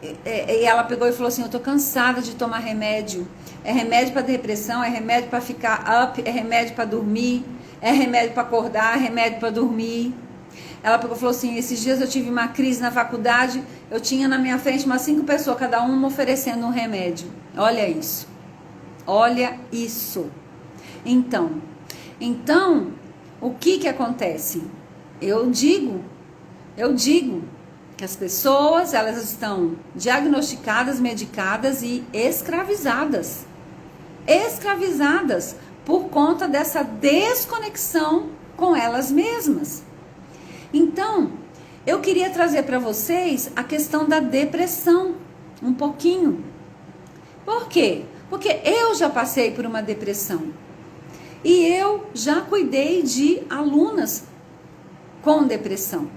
e ela pegou e falou assim, eu tô cansada de tomar remédio. É remédio para depressão, é remédio para ficar up, é remédio para dormir, é remédio para acordar, é remédio para dormir. Ela pegou e falou assim, esses dias eu tive uma crise na faculdade, eu tinha na minha frente umas 5 pessoas, cada uma oferecendo um remédio. Olha isso. Olha isso. Então, o que acontece? Eu digo que as pessoas, elas estão diagnosticadas, medicadas e escravizadas. Escravizadas por conta dessa desconexão com elas mesmas. Então, eu queria trazer para vocês a questão da depressão, um pouquinho. Por quê? Porque eu já passei por uma depressão. E eu já cuidei de alunas com depressão.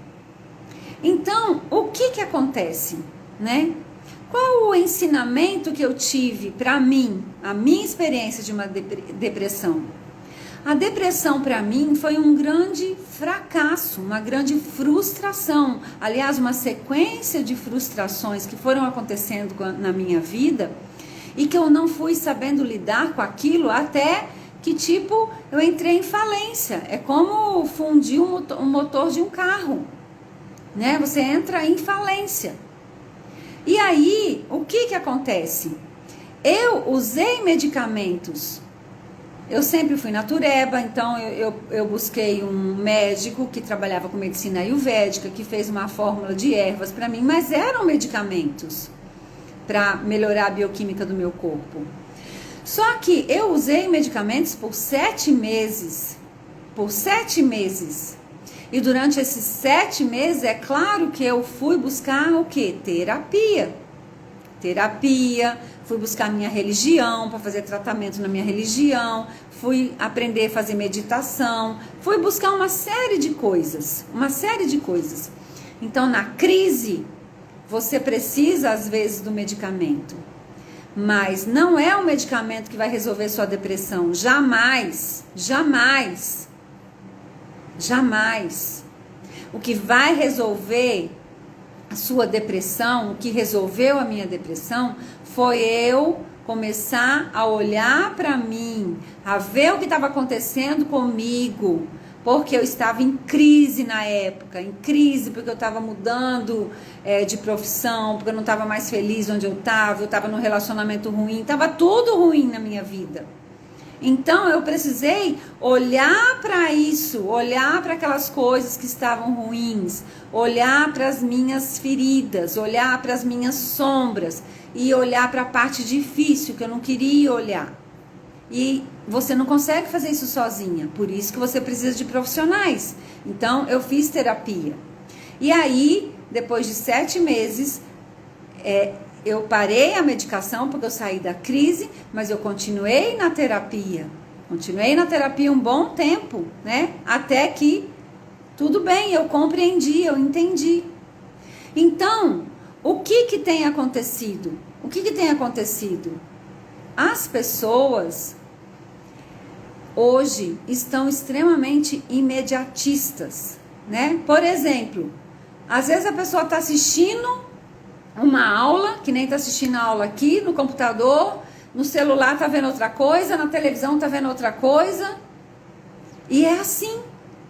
Então, o que acontece, né? Qual o ensinamento que eu tive para mim, a minha experiência de uma depressão? A depressão para mim foi um grande fracasso, uma grande frustração. Aliás, uma sequência de frustrações que foram acontecendo na minha vida e que eu não fui sabendo lidar com aquilo até que, tipo, eu entrei em falência. É como fundir um motor de um carro, né? Você entra em falência. E aí, o que acontece? Eu usei medicamentos. Eu sempre fui natureba, então eu busquei um médico que trabalhava com medicina ayurvédica, que fez uma fórmula de ervas para mim, mas eram medicamentos para melhorar a bioquímica do meu corpo. Só que eu usei medicamentos por 7 meses. Por 7 meses. E durante esses 7 meses, é claro que eu fui buscar o quê? Terapia. Fui buscar minha religião, para fazer tratamento na minha religião, fui aprender a fazer meditação, fui buscar uma série de coisas. Então, na crise, você precisa, às vezes, do medicamento. Mas não é o medicamento que vai resolver sua depressão. Jamais. O que vai resolver a sua depressão, o que resolveu a minha depressão, foi eu começar a olhar para mim, a ver o que estava acontecendo comigo, porque eu estava em crise na época, porque eu estava mudando de profissão, porque eu não estava mais feliz onde eu estava num relacionamento ruim, estava tudo ruim na minha vida. Então eu precisei olhar para isso, olhar para aquelas coisas que estavam ruins, olhar para as minhas feridas, olhar para as minhas sombras e olhar para a parte difícil que eu não queria olhar. E você não consegue fazer isso sozinha, por isso que você precisa de profissionais. Então eu fiz terapia. E aí, depois de 7 meses, eu parei a medicação porque eu saí da crise, mas eu continuei na terapia. Um bom tempo, né? Até que tudo bem, eu compreendi, eu entendi. Então, o que tem acontecido? As pessoas hoje estão extremamente imediatistas, né? Por exemplo, às vezes a pessoa está assistindo uma aula, que nem está assistindo a aula aqui no computador, no celular está vendo outra coisa, na televisão está vendo outra coisa. E é assim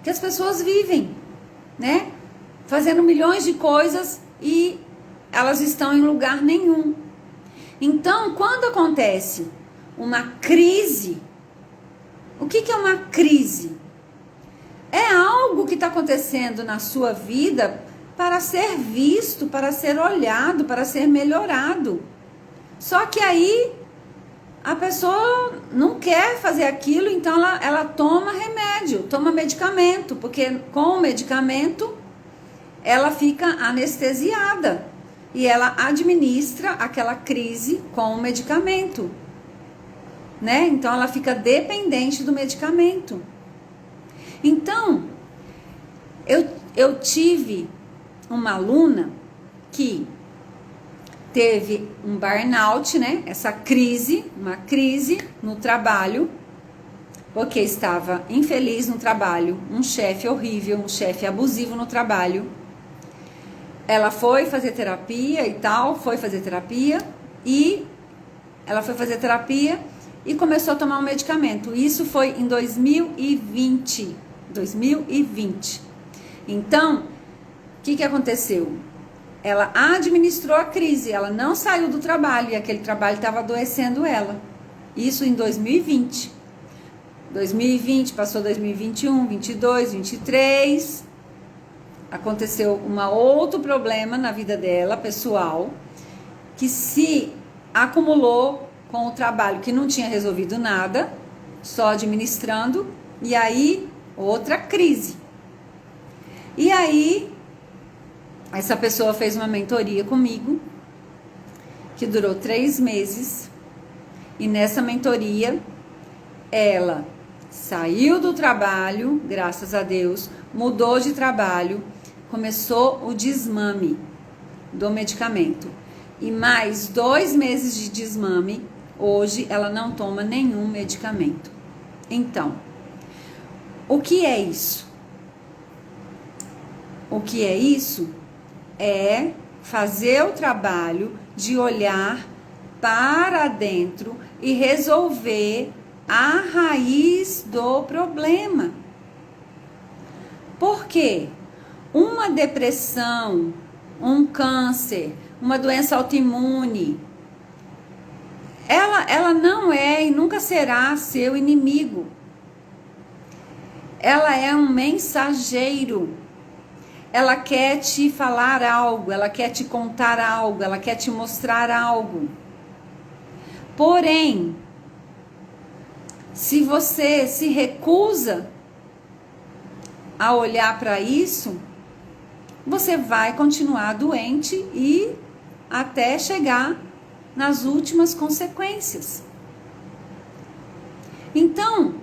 que as pessoas vivem, né? Fazendo milhões de coisas e elas estão em lugar nenhum. Então, quando acontece uma crise, o que é uma crise? É algo que está acontecendo na sua vida para ser visto, para ser olhado, para ser melhorado. Só que aí a pessoa não quer fazer aquilo, então ela toma remédio, toma medicamento, porque com o medicamento ela fica anestesiada e ela administra aquela crise com o medicamento, né? Então ela fica dependente do medicamento. Então, eu tive uma aluna que teve um burnout, né? Uma crise no trabalho, porque estava infeliz no trabalho, um chefe horrível, um chefe abusivo no trabalho. Ela foi fazer terapia e tal, ela foi fazer terapia e começou a tomar um medicamento. Isso foi em 2020. Então, o que aconteceu? Ela administrou a crise, ela não saiu do trabalho e aquele trabalho estava adoecendo ela. Isso em 2020. 2020, passou 2021, 22, 23. Aconteceu um outro problema na vida dela, pessoal, que se acumulou com o trabalho que não tinha resolvido nada, só administrando, e aí outra crise. E aí essa pessoa fez uma mentoria comigo, que durou 3 meses, e nessa mentoria ela saiu do trabalho, graças a Deus, mudou de trabalho, começou o desmame do medicamento. E mais 2 meses de desmame, hoje ela não toma nenhum medicamento. Então, o que é isso? O que é isso? É fazer o trabalho de olhar para dentro e resolver a raiz do problema. Por quê? Uma depressão, um câncer, uma doença autoimune, ela não é e nunca será seu inimigo. Ela é um mensageiro. Ela quer te falar algo, ela quer te contar algo, ela quer te mostrar algo. Porém, se você se recusa a olhar para isso, você vai continuar doente e até chegar nas últimas consequências. Então,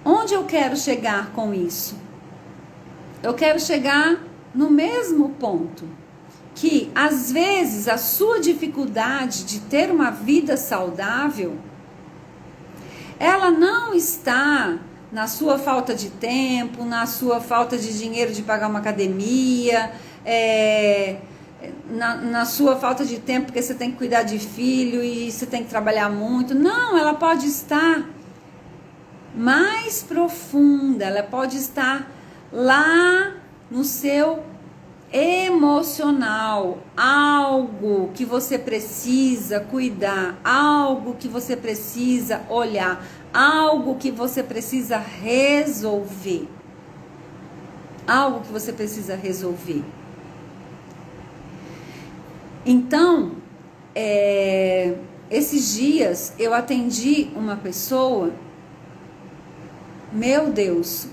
onde eu quero chegar com isso? Eu quero chegar no mesmo ponto, que às vezes a sua dificuldade de ter uma vida saudável, ela não está na sua falta de tempo, na sua falta de dinheiro de pagar uma academia, na sua falta de tempo porque você tem que cuidar de filho e você tem que trabalhar muito. Não, ela pode estar mais profunda, ela pode estar lá no seu emocional, algo que você precisa cuidar, algo que você precisa olhar, algo que você precisa resolver. Algo que você precisa resolver. Então, esses dias eu atendi uma pessoa, meu Deus,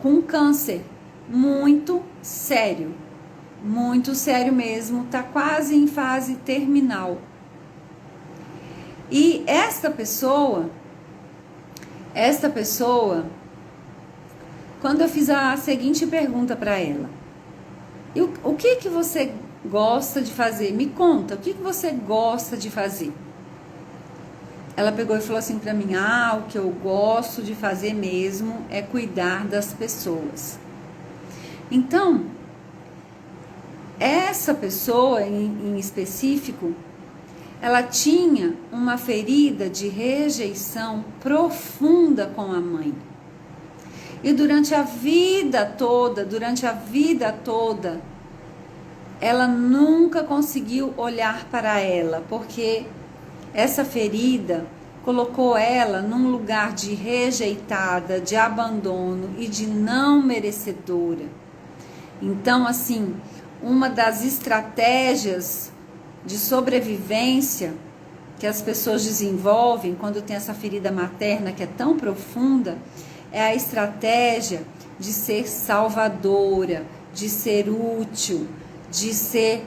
com câncer muito sério mesmo, tá quase em fase terminal. E esta pessoa, quando eu fiz a seguinte pergunta para ela: o que você gosta de fazer? Me conta, o que você gosta de fazer? Ela pegou e falou assim para mim: o que eu gosto de fazer mesmo é cuidar das pessoas. Então, essa pessoa em específico, ela tinha uma ferida de rejeição profunda com a mãe. E durante a vida toda, ela nunca conseguiu olhar para ela, porque essa ferida colocou ela num lugar de rejeitada, de abandono e de não merecedora. Então, assim, uma das estratégias de sobrevivência que as pessoas desenvolvem quando tem essa ferida materna que é tão profunda, é a estratégia de ser salvadora, de ser útil, de ser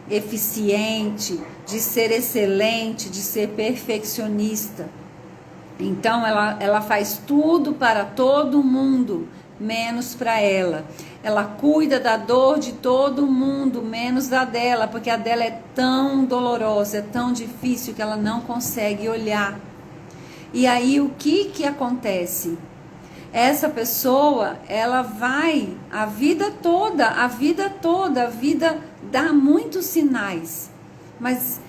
eficiente, de ser excelente, de ser perfeccionista. Então ela faz tudo para todo mundo, menos para ela. Ela cuida da dor de todo mundo, menos da dela, porque a dela é tão dolorosa, é tão difícil que ela não consegue olhar. E aí o que acontece? Essa pessoa, ela vai a vida dá muitos sinais, mas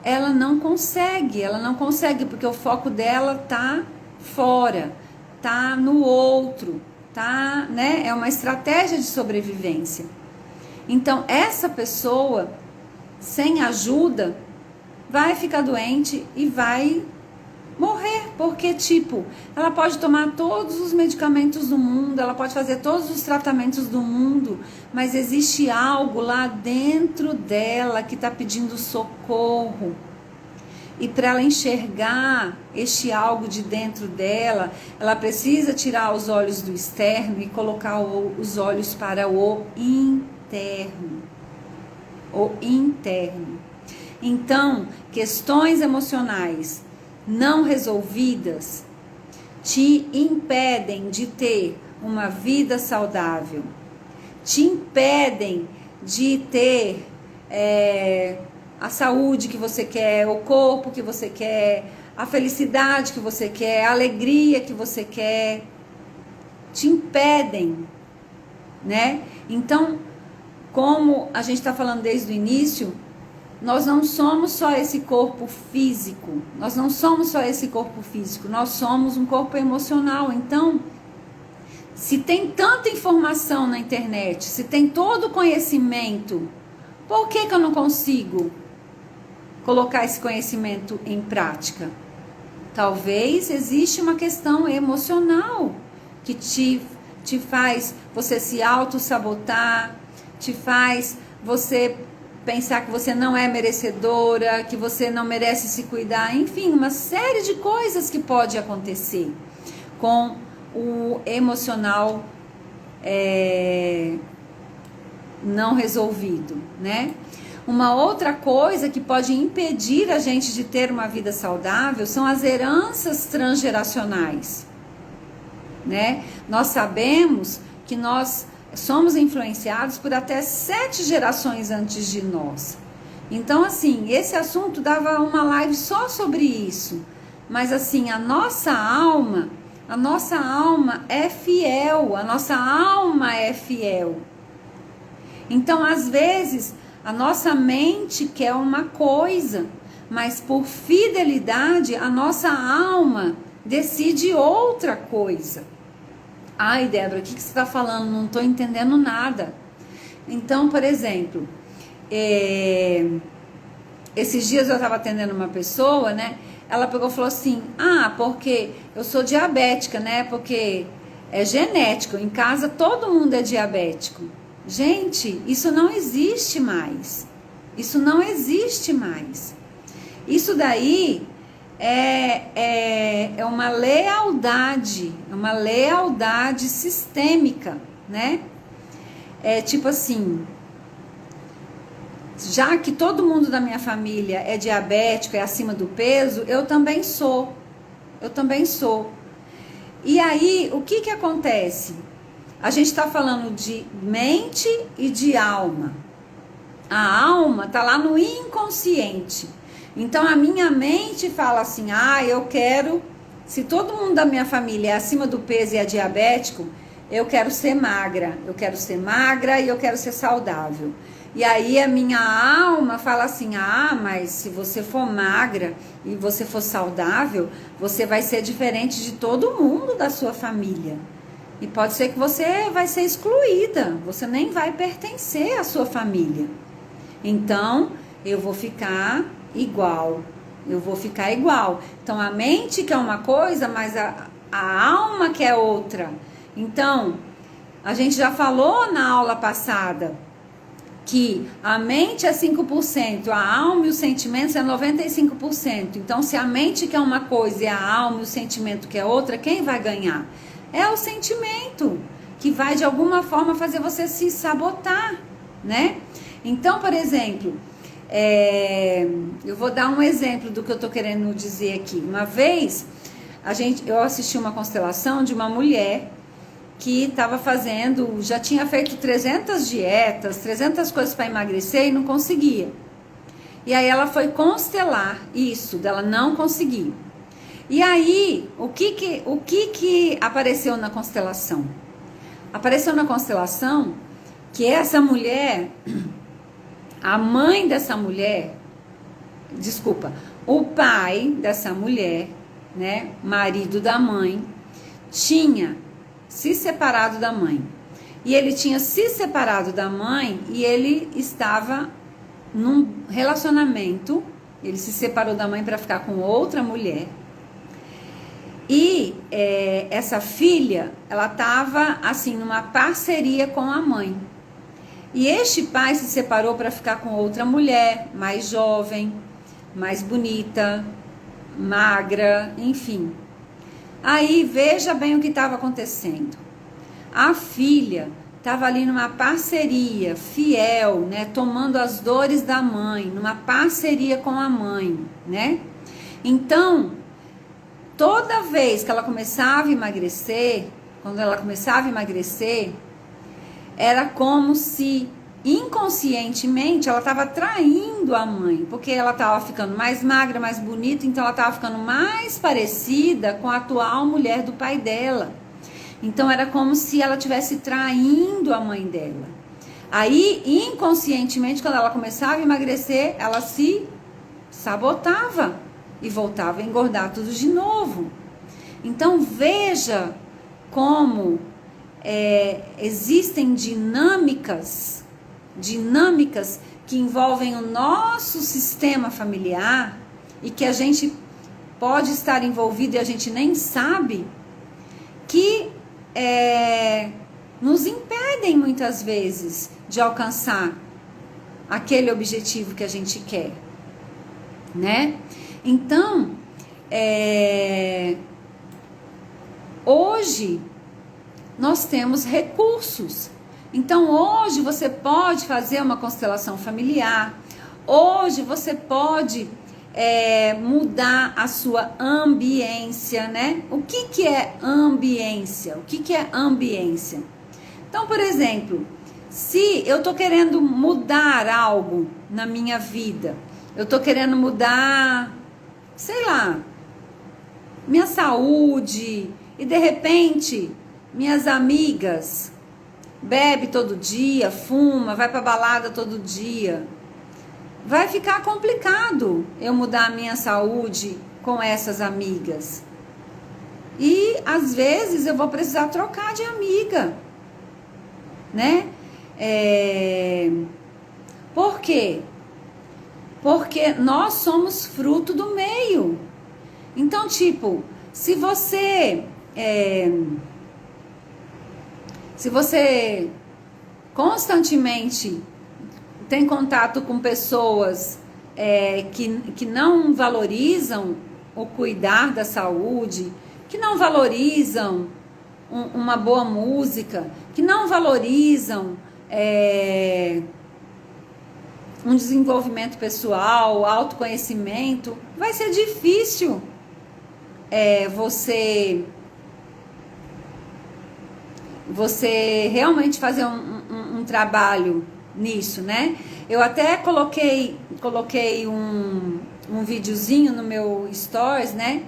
ela não consegue porque o foco dela tá fora, tá no outro, tá, né? É uma estratégia de sobrevivência. Então, essa pessoa, sem ajuda, vai ficar doente e vai morrer, porque tipo, ela pode tomar todos os medicamentos do mundo, ela pode fazer todos os tratamentos do mundo, mas existe algo lá dentro dela que está pedindo socorro. E para ela enxergar este algo de dentro dela, ela precisa tirar os olhos do externo e colocar os olhos para o interno. O interno. Então, questões emocionais não resolvidas te impedem de ter uma vida saudável, te impedem de ter a saúde que você quer, o corpo que você quer, a felicidade que você quer, a alegria que você quer, te impedem, né? Então, como a gente está falando desde o início, nós não somos só esse corpo físico, nós somos um corpo emocional. Então, se tem tanta informação na internet, se tem todo o conhecimento, por que eu não consigo colocar esse conhecimento em prática? Talvez existe uma questão emocional que te faz você se auto-sabotar, te faz você pensar que você não é merecedora, que você não merece se cuidar, enfim, uma série de coisas que pode acontecer com o emocional não resolvido, né? Uma outra coisa que pode impedir a gente de ter uma vida saudável são as heranças transgeracionais, né? Nós sabemos que nós somos influenciados por até 7 gerações antes de nós. Então, assim, esse assunto dava uma live só sobre isso. Mas, assim, a nossa alma é fiel, Então, às vezes, a nossa mente quer uma coisa, mas por fidelidade, a nossa alma decide outra coisa. Ai, Débora, o que você está falando? Não estou entendendo nada. Então, por exemplo, esses dias eu estava atendendo uma pessoa, né? Ela pegou e falou assim, porque eu sou diabética, né? Porque é genético, em casa todo mundo é diabético. Gente, isso não existe mais. Isso daí é uma lealdade sistêmica, né? É tipo assim, já que todo mundo da minha família é diabético, é acima do peso, eu também sou. E aí, o que acontece? A gente está falando de mente e de alma. A alma está lá no inconsciente. Então, a minha mente fala assim, eu quero, se todo mundo da minha família é acima do peso e é diabético, eu quero ser magra e eu quero ser saudável. E aí a minha alma fala assim, mas se você for magra e você for saudável, você vai ser diferente de todo mundo da sua família. E pode ser que você vai ser excluída, você nem vai pertencer à sua família. Então, eu vou ficar igual. Então, a mente quer uma coisa, mas a alma quer outra. Então, a gente já falou na aula passada que a mente é 5%, a alma e os sentimentos é 95%. Então, se a mente quer uma coisa e a alma e o sentimento quer outra, quem vai ganhar? É o sentimento, que vai de alguma forma fazer você se sabotar, né? Então, por exemplo, eu vou dar um exemplo do que eu tô querendo dizer aqui. Uma vez, eu assisti uma constelação de uma mulher que estava fazendo, já tinha feito 300 dietas, 300 coisas para emagrecer e não conseguia. E aí ela foi constelar isso, dela não conseguir. E aí, o que apareceu na constelação? Apareceu na constelação que essa mulher, a mãe dessa mulher, desculpa, o pai dessa mulher, né, marido da mãe, tinha se separado da mãe. E ele tinha se separado da mãe e ele estava num relacionamento, ele se separou da mãe para ficar com outra mulher. E essa filha, ela estava assim numa parceria com a mãe. E este pai se separou para ficar com outra mulher, mais jovem, mais bonita, magra, enfim. Aí veja bem o que estava acontecendo. A filha estava ali numa parceria fiel, né, tomando as dores da mãe, numa parceria com a mãe, né? Então, toda vez que ela começava a emagrecer, quando ela começava a emagrecer, era como se inconscientemente ela estava traindo a mãe, porque ela estava ficando mais magra, mais bonita, então ela estava ficando mais parecida com a atual mulher do pai dela. Então era como se ela estivesse traindo a mãe dela. Aí, inconscientemente, quando ela começava a emagrecer, ela se sabotava e voltava a engordar tudo de novo. Então veja como existem dinâmicas que envolvem o nosso sistema familiar e que a gente pode estar envolvido e a gente nem sabe, que nos impedem muitas vezes de alcançar aquele objetivo que a gente quer, né? Então, hoje nós temos recursos. Então, hoje você pode fazer uma constelação familiar. Hoje você pode mudar a sua ambiência, né? O que é ambiência? O que é ambiência? Então, por exemplo, se eu tô querendo mudar algo na minha vida, eu tô querendo mudar, sei lá, minha saúde, e de repente minhas amigas bebe todo dia, fuma, vai pra balada todo dia, vai ficar complicado eu mudar a minha saúde com essas amigas. E às vezes eu vou precisar trocar de amiga, né? Por quê? Porque nós somos fruto do meio. Então, tipo, se você constantemente tem contato com pessoas que não valorizam o cuidar da saúde, que não valorizam uma boa música, que não valorizam um desenvolvimento pessoal, autoconhecimento, vai ser difícil você realmente fazer um trabalho nisso, né? Eu até coloquei um videozinho no meu stories, né?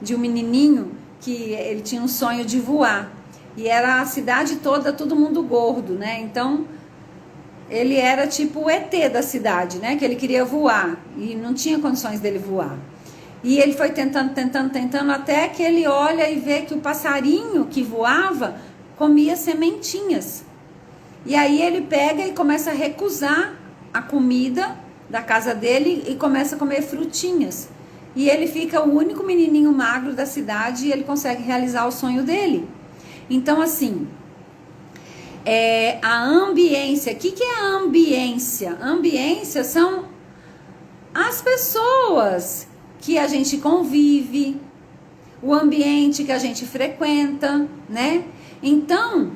De um menininho que ele tinha um sonho de voar. E era a cidade toda, todo mundo gordo, né? Então, ele era tipo o ET da cidade, né? Que ele queria voar e não tinha condições dele voar. E ele foi tentando, até que ele olha e vê que o passarinho que voava comia sementinhas. E aí ele pega e começa a recusar a comida da casa dele e começa a comer frutinhas. E ele fica o único menininho magro da cidade e ele consegue realizar o sonho dele. Então, assim, a ambiência. O que é a ambiência? Ambiência são as pessoas que a gente convive, o ambiente que a gente frequenta, né? Então,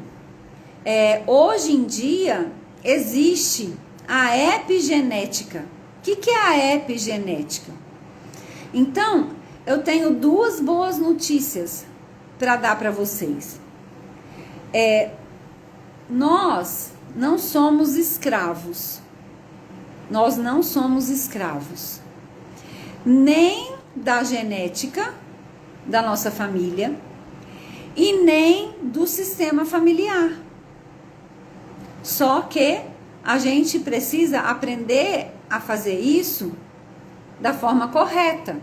hoje em dia, existe a epigenética. O que é a epigenética? Então, eu tenho duas boas notícias para dar para vocês. Nós não somos escravos. Nós não somos escravos. Nem da genética da nossa família e nem do sistema familiar. Só que a gente precisa aprender a fazer isso da forma correta,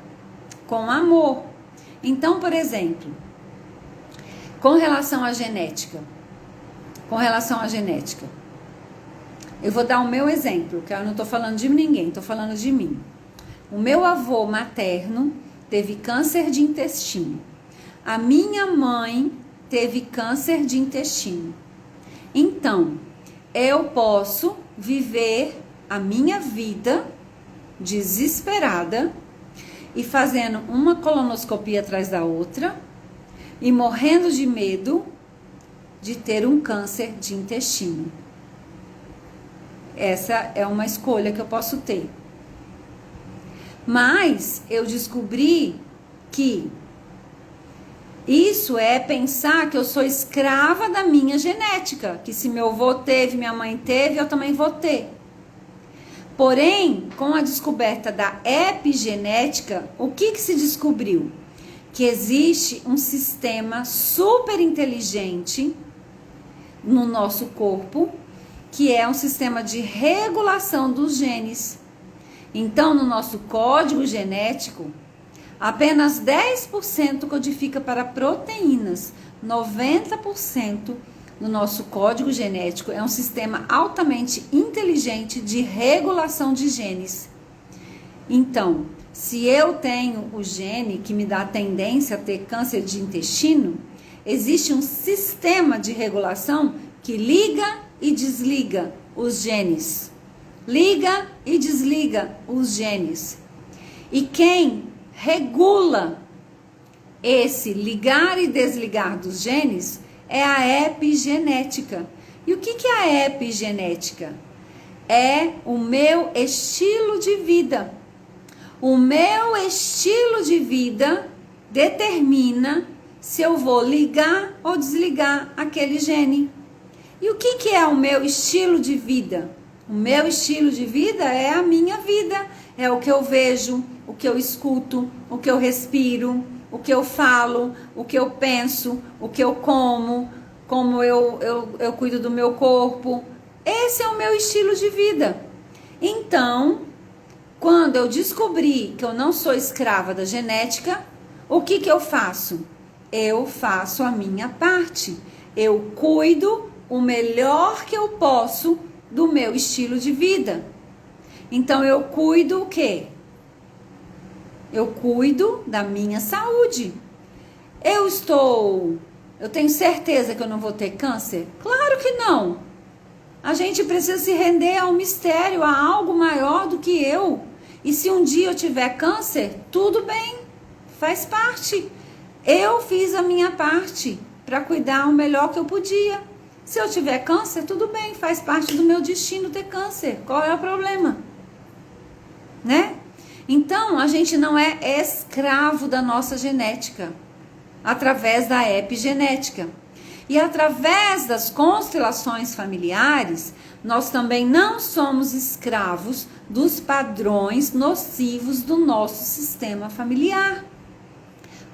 com amor. Então, por exemplo, com relação à genética, eu vou dar o meu exemplo, que eu não estou falando de ninguém, estou falando de mim. O meu avô materno teve câncer de intestino. A minha mãe teve câncer de intestino. Então, eu posso viver a minha vida desesperada e fazendo uma colonoscopia atrás da outra e morrendo de medo de ter um câncer de intestino. Essa é uma escolha que eu posso ter. Mas eu descobri que isso é pensar que eu sou escrava da minha genética, que se meu avô teve, minha mãe teve, eu também vou ter. Porém, com a descoberta da epigenética, o que se descobriu? Que existe um sistema super inteligente no nosso corpo, que é um sistema de regulação dos genes. Então, no nosso código genético, apenas 10% codifica para proteínas. 90% no nosso código genético é um sistema altamente inteligente de regulação de genes. Então, se eu tenho o gene que me dá a tendência a ter câncer de intestino, existe um sistema de regulação que liga e desliga os genes. Liga e desliga os genes. E quem regula esse ligar e desligar dos genes é a epigenética. E o que é a epigenética? É o meu estilo de vida. O meu estilo de vida determina se eu vou ligar ou desligar aquele gene. E o que é o meu estilo de vida? O meu estilo de vida é a minha vida. É o que eu vejo, o que eu escuto, o que eu respiro, o que eu falo, o que eu penso, o que eu como eu cuido do meu corpo. Esse é o meu estilo de vida. Então, quando eu descobri que eu não sou escrava da genética, o que eu faço? Eu faço a minha parte. Eu cuido o melhor que eu posso do meu estilo de vida. Então, eu cuido o quê? Eu cuido da minha saúde. Eu tenho certeza que eu não vou ter câncer? Claro que não. A gente precisa se render ao mistério, a algo maior do que eu. E se um dia eu tiver câncer, tudo bem, faz parte. Eu fiz a minha parte para cuidar o melhor que eu podia. Se eu tiver câncer, tudo bem, faz parte do meu destino ter câncer. Qual é o problema? Né? Então, a gente não é escravo da nossa genética, através da epigenética. E através das constelações familiares, nós também não somos escravos dos padrões nocivos do nosso sistema familiar.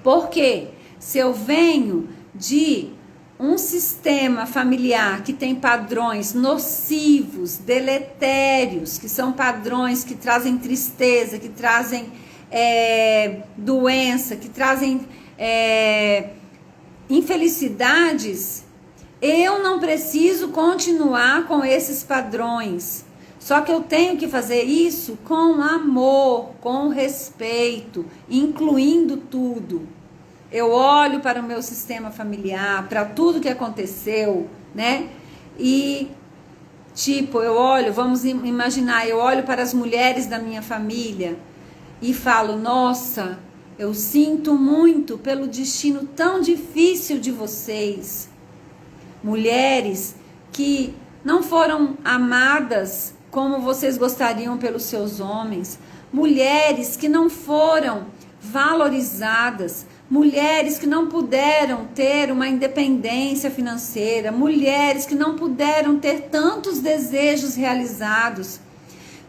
Porque se eu venho de um sistema familiar que tem padrões nocivos, deletérios, que são padrões que trazem tristeza, que trazem doença, que trazem infelicidades, eu não preciso continuar com esses padrões. Só que eu tenho que fazer isso com amor, com respeito, incluindo tudo. Eu olho para o meu sistema familiar, para tudo que aconteceu, né? E, eu olho, vamos imaginar, eu olho para as mulheres da minha família e falo, nossa, eu sinto muito pelo destino tão difícil de vocês. Mulheres que não foram amadas como vocês gostariam pelos seus homens. Mulheres que não foram valorizadas, mulheres que não puderam ter uma independência financeira, mulheres que não puderam ter tantos desejos realizados,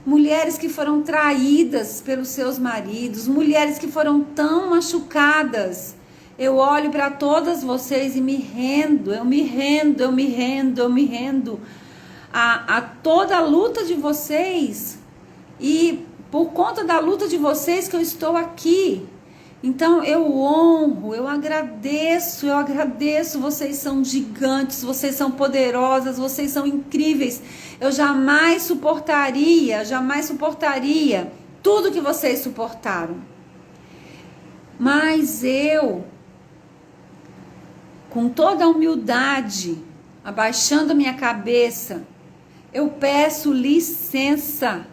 mulheres que foram traídas pelos seus maridos, mulheres que foram tão machucadas. Eu olho para todas vocês e me rendo, eu me rendo a toda a luta de vocês, e por conta da luta de vocês que eu estou aqui. Então eu honro, eu agradeço, vocês são gigantes, vocês são poderosas, vocês são incríveis. Eu jamais suportaria tudo que vocês suportaram. Mas eu, com toda a humildade, abaixando a minha cabeça, eu peço licença,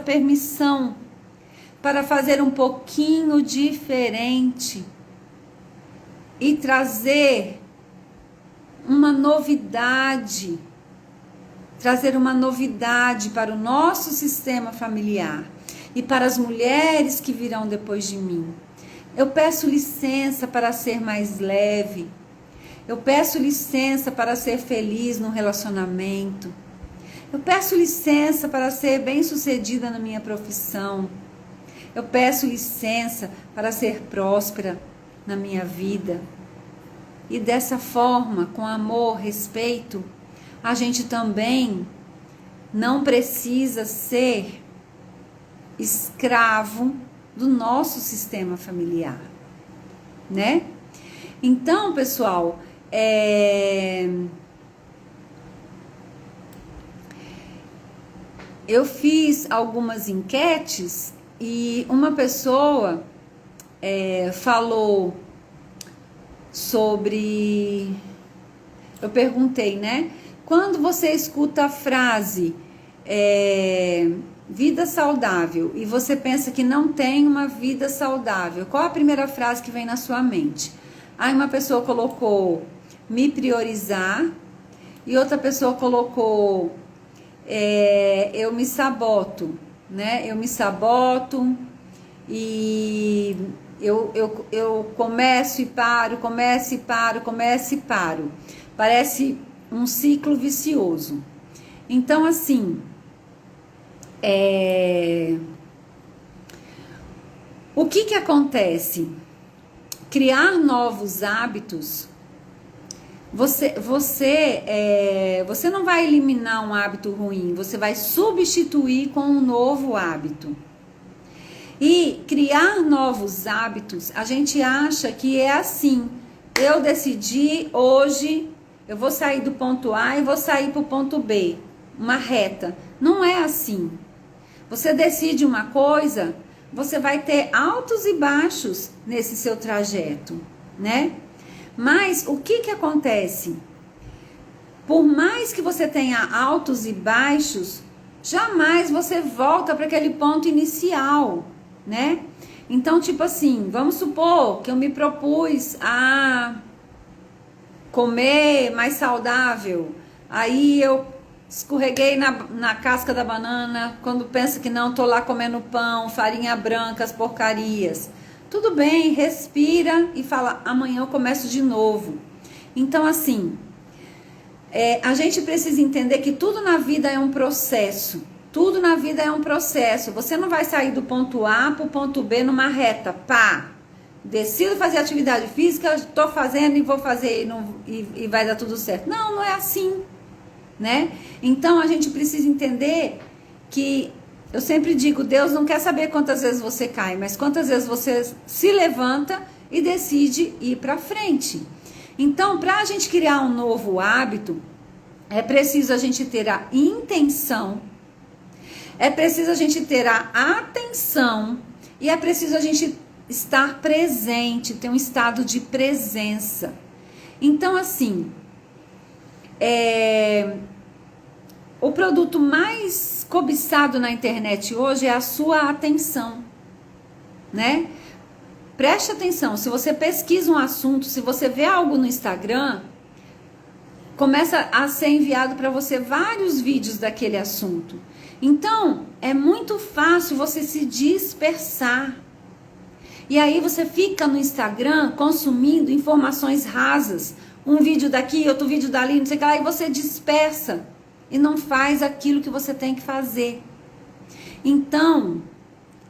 permissão para fazer um pouquinho diferente e trazer uma novidade para o nosso sistema familiar e para as mulheres que virão depois de mim. Eu peço licença para ser mais leve. Eu peço licença para ser feliz no relacionamento. Eu peço licença para ser bem-sucedida na minha profissão. Eu peço licença para ser próspera na minha vida. E dessa forma, com amor, respeito, a gente também não precisa ser escravo do nosso sistema familiar, né? Então, pessoal, eu fiz algumas enquetes e uma pessoa falou sobre... Eu perguntei, né? Quando você escuta a frase vida saudável e você pensa que não tem uma vida saudável, qual a primeira frase que vem na sua mente? Aí uma pessoa colocou me priorizar e outra pessoa colocou eu me saboto, né? Eu me saboto e eu começo e paro, começo e paro. Parece um ciclo vicioso. Então, assim, o que acontece? Criar novos hábitos, você não vai eliminar um hábito ruim, você vai substituir com um novo hábito. E criar novos hábitos, a gente acha que é assim, eu decidi hoje, eu vou sair do ponto A e vou sair para o ponto B, uma reta. Não é assim. Você decide uma coisa, você vai ter altos e baixos nesse seu trajeto, né? Mas o que acontece? Por mais que você tenha altos e baixos, jamais você volta para aquele ponto inicial, né? Então, tipo assim, vamos supor que eu me propus a comer mais saudável, aí eu escorreguei na casca da banana, quando pensa que não, tô lá comendo pão, farinha branca, as porcarias. Tudo bem, respira e fala, amanhã eu começo de novo. Então, assim, a gente precisa entender que tudo na vida é um processo. Tudo na vida é um processo. Você não vai sair do ponto A para o ponto B numa reta. Pá! Decido fazer atividade física, estou fazendo e vou fazer e vai dar tudo certo. Não, não é assim, né? Então a gente precisa entender que, eu sempre digo, Deus não quer saber quantas vezes você cai, mas quantas vezes você se levanta e decide ir para frente. Então, para a gente criar um novo hábito, é preciso a gente ter a intenção, é preciso a gente ter a atenção e é preciso a gente estar presente, ter um estado de presença. Então, assim, o produto mais cobiçado na internet hoje é a sua atenção, né? Preste atenção, se você pesquisa um assunto, se você vê algo no Instagram, começa a ser enviado para você vários vídeos daquele assunto. Então, é muito fácil você se dispersar. E aí você fica no Instagram consumindo informações rasas. Um vídeo daqui, outro vídeo dali, não sei o que lá, e você dispersa. E não faz aquilo que você tem que fazer. Então,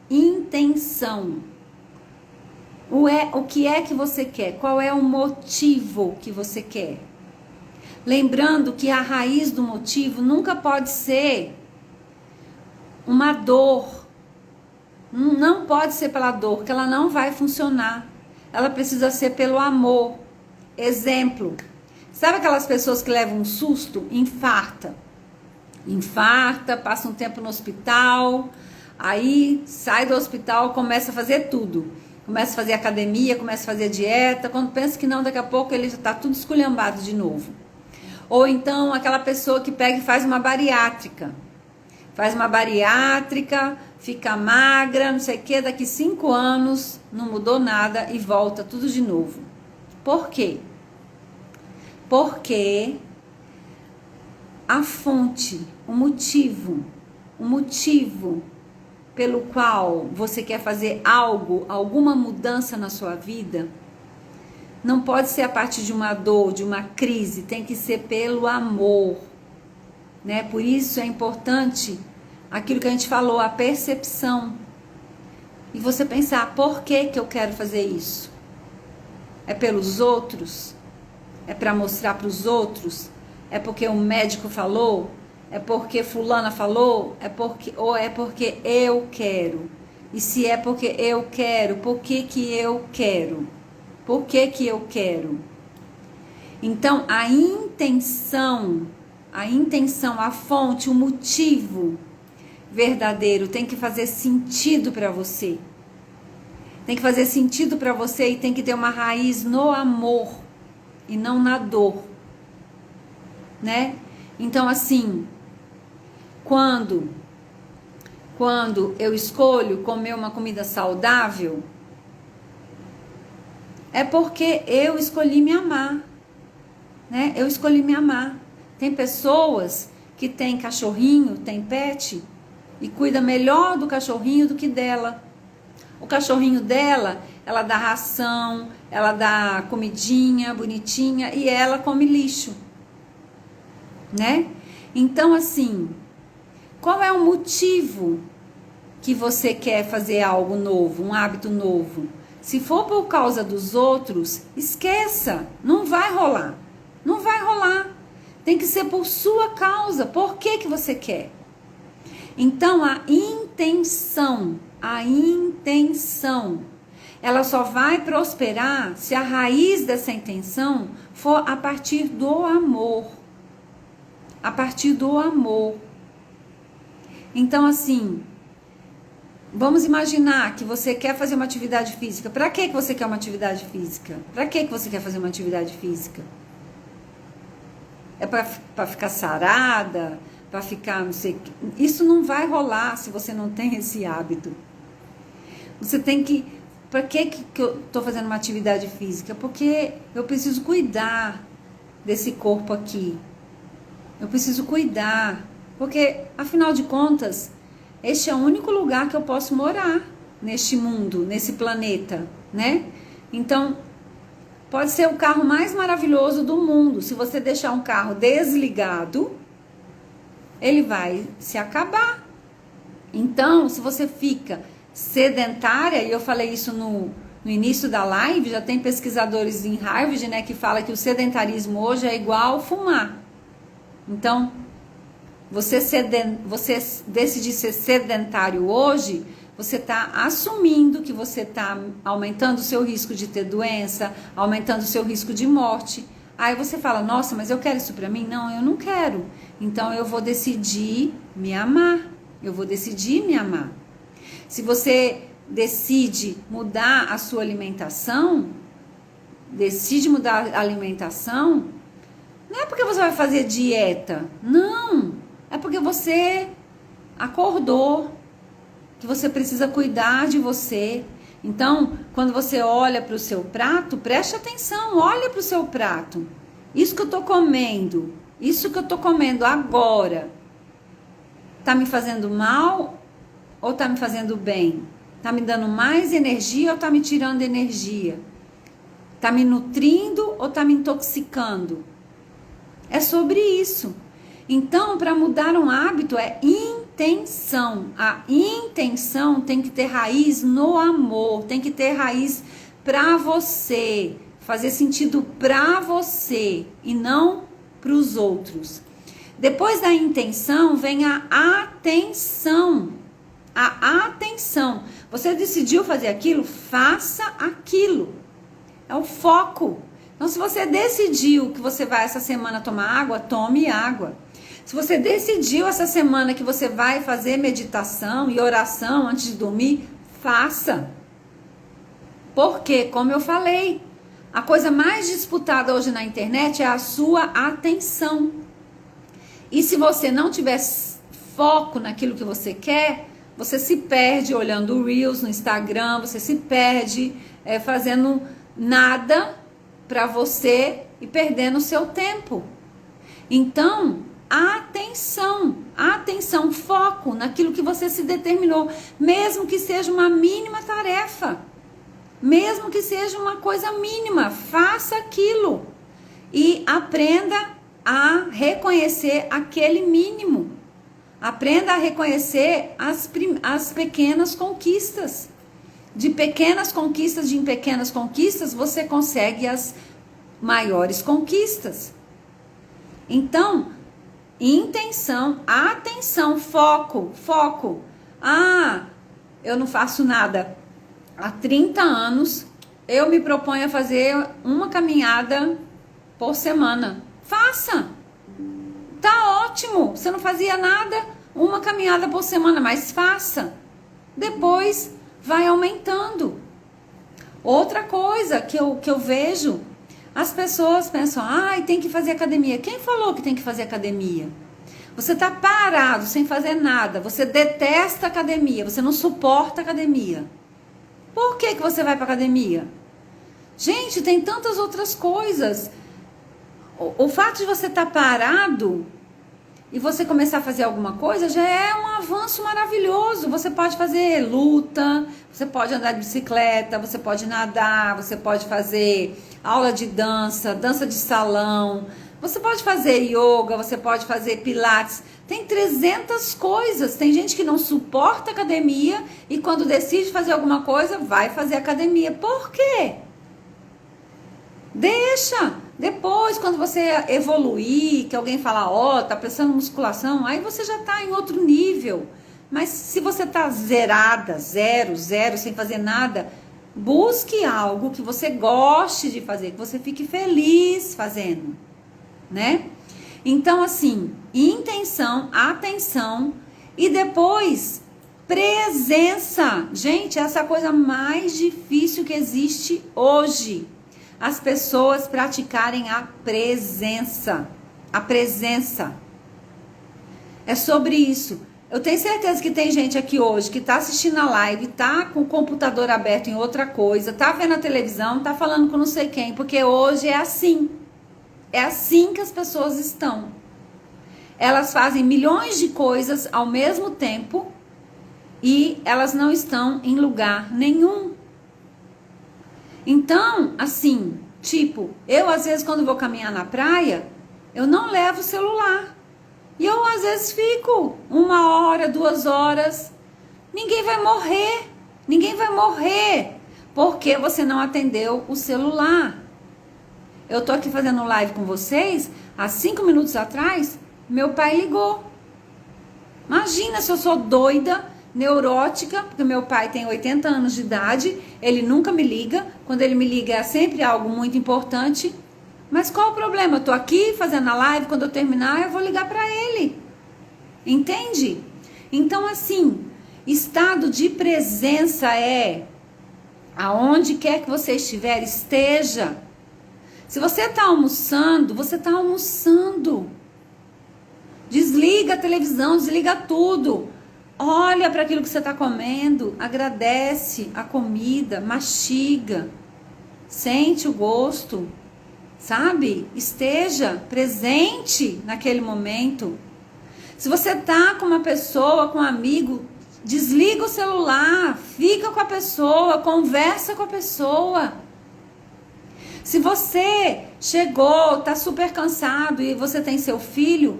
intenção. O que é que você quer? Qual é o motivo que você quer? Lembrando que a raiz do motivo nunca pode ser uma dor. Não pode ser pela dor, porque ela não vai funcionar. Ela precisa ser pelo amor. Exemplo. Sabe aquelas pessoas que levam um susto? Infarta, passa um tempo no hospital, aí sai do hospital, começa a fazer tudo. Começa a fazer academia, começa a fazer dieta. Quando pensa que não, daqui a pouco ele já está tudo esculhambado de novo. Ou então aquela pessoa que pega e faz uma bariátrica. Fica magra, não sei o que, daqui 5 anos não mudou nada e volta tudo de novo. Por quê? Porque a fonte, o motivo pelo qual você quer fazer algo, alguma mudança na sua vida, não pode ser a partir de uma dor, de uma crise, tem que ser pelo amor, né? Por isso é importante aquilo que a gente falou, a percepção. E você pensar, por que que eu quero fazer isso? É pelos outros? É para mostrar para os outros? É porque o médico falou? É porque fulana falou? Ou é porque eu quero? E se é porque eu quero, por que que eu quero? Por que que eu quero? Então, a intenção, a fonte, o motivo verdadeiro tem que fazer sentido para você. Tem que fazer sentido para você e tem que ter uma raiz no amor e não na dor, né? Então, assim, quando eu escolho comer uma comida saudável, é porque eu escolhi me amar, né? Eu escolhi me amar. Tem pessoas que têm cachorrinho, tem pet, e cuida melhor do cachorrinho do que dela. O cachorrinho dela, ela dá ração, ela dá comidinha bonitinha e ela come lixo, né? Então, assim, qual é o motivo que você quer fazer algo novo, um hábito novo? Se for por causa dos outros, esqueça, não vai rolar. Não vai rolar. Tem que ser por sua causa. Por que que você quer? Então, a intenção, ela só vai prosperar se a raiz dessa intenção for a partir do amor. A partir do amor. Então, assim, vamos imaginar que você quer fazer uma atividade física. Para que você quer uma atividade física? Para que você quer fazer uma atividade física? É para ficar sarada? Para ficar, não sei... Isso não vai rolar se você não tem esse hábito. Você tem que... Para que eu estou fazendo uma atividade física? Porque eu preciso cuidar desse corpo aqui. Eu preciso cuidar. Porque, afinal de contas, este é o único lugar que eu posso morar neste mundo, nesse planeta, né? Então, pode ser o carro mais maravilhoso do mundo. Se você deixar um carro desligado, ele vai se acabar. Então, se você fica sedentária, e eu falei isso no início da live, já tem pesquisadores em Harvard, né, que fala que o sedentarismo hoje é igual fumar. Então, você decidir ser sedentário hoje, você está assumindo que você está aumentando o seu risco de ter doença, aumentando o seu risco de morte. Aí você fala, nossa, mas eu quero isso pra mim? Não, eu não quero. Então eu vou decidir me amar. Eu vou decidir me amar. Se você decide mudar a sua alimentação, não é porque você vai fazer dieta. Não, é porque você acordou que você precisa cuidar de você. Então, quando você olha para o seu prato, preste atenção, olha para o seu prato. Isso que eu estou comendo agora, Tá me fazendo mal ou tá me fazendo bem? Tá me dando mais energia ou tá me tirando energia? Tá me nutrindo ou tá me intoxicando? É sobre isso. Então, para mudar um hábito é intenção. A intenção tem que ter raiz no amor, tem que ter raiz para você, fazer sentido para você e não para os outros. Depois da intenção vem a atenção. A atenção. Você decidiu fazer aquilo, faça aquilo. É o foco. Então, se você decidiu que você vai essa semana tomar água, tome água. Se você decidiu essa semana que você vai fazer meditação e oração antes de dormir, faça. Porque, como eu falei, a coisa mais disputada hoje na internet é a sua atenção. E se você não tiver foco naquilo que você quer, você se perde olhando Reels no Instagram, você se perde fazendo nada para você e perdendo o seu tempo. Então, atenção, foco naquilo que você se determinou, mesmo que seja uma mínima tarefa, mesmo que seja uma coisa mínima, faça aquilo e aprenda a reconhecer aquele mínimo. Aprenda a reconhecer as pequenas conquistas. De pequenas conquistas, em pequenas conquistas, você consegue as maiores conquistas. Então, intenção, atenção, foco. Ah, eu não faço nada. Há 30 anos, eu me proponho a fazer uma caminhada por semana. Faça! Tá ótimo! Você não fazia nada, uma caminhada por semana, mas faça. Depois vai aumentando. Outra coisa que eu vejo, as pessoas pensam, tem que fazer academia. Quem falou que tem que fazer academia? Você tá parado, sem fazer nada, você detesta academia, você não suporta academia. Por que você vai pra academia? Gente, tem tantas outras coisas. O fato de você estar parado e você começar a fazer alguma coisa já é um avanço maravilhoso. Você pode fazer luta, você pode andar de bicicleta, você pode nadar, você pode fazer aula de dança, dança de salão, você pode fazer yoga, você pode fazer pilates. Tem 300 coisas. Tem gente que não suporta academia e quando decide fazer alguma coisa, vai fazer academia. Por quê? Deixa. Depois, quando você evoluir, que alguém fala, tá pensando em musculação, aí você já tá em outro nível. Mas se você tá zerada, zero, sem fazer nada, busque algo que você goste de fazer, que você fique feliz fazendo, né? Então, assim, intenção, atenção e depois presença. Gente, essa é a coisa mais difícil que existe hoje. As pessoas praticarem a presença. A presença. É sobre isso. Eu tenho certeza que tem gente aqui hoje que tá assistindo a live, tá com o computador aberto em outra coisa, tá vendo a televisão, tá falando com não sei quem, porque hoje é assim. É assim que as pessoas estão. Elas fazem milhões de coisas ao mesmo tempo e elas não estão em lugar nenhum. Então, assim, tipo, eu às vezes quando vou caminhar na praia, eu não levo o celular. E eu às vezes fico 1 hora, 2 horas. Ninguém vai morrer, porque você não atendeu o celular. Eu tô aqui fazendo live com vocês, há 5 minutos atrás, meu pai ligou. Imagina se eu sou doida, neurótica, porque meu pai tem 80 anos de idade, ele nunca me liga, quando ele me liga é sempre algo muito importante, mas qual o problema? Eu tô aqui fazendo a live, quando eu terminar eu vou ligar para ele, entende? Então assim, estado de presença é, aonde quer que você estiver, esteja. Se você tá almoçando, você tá almoçando, desliga a televisão, desliga tudo. Olha para aquilo que você está comendo, agradece a comida, mastiga, sente o gosto, sabe? Esteja presente naquele momento. Se você tá com uma pessoa, com um amigo, desliga o celular, fica com a pessoa, conversa com a pessoa. Se você chegou, tá super cansado e você tem seu filho,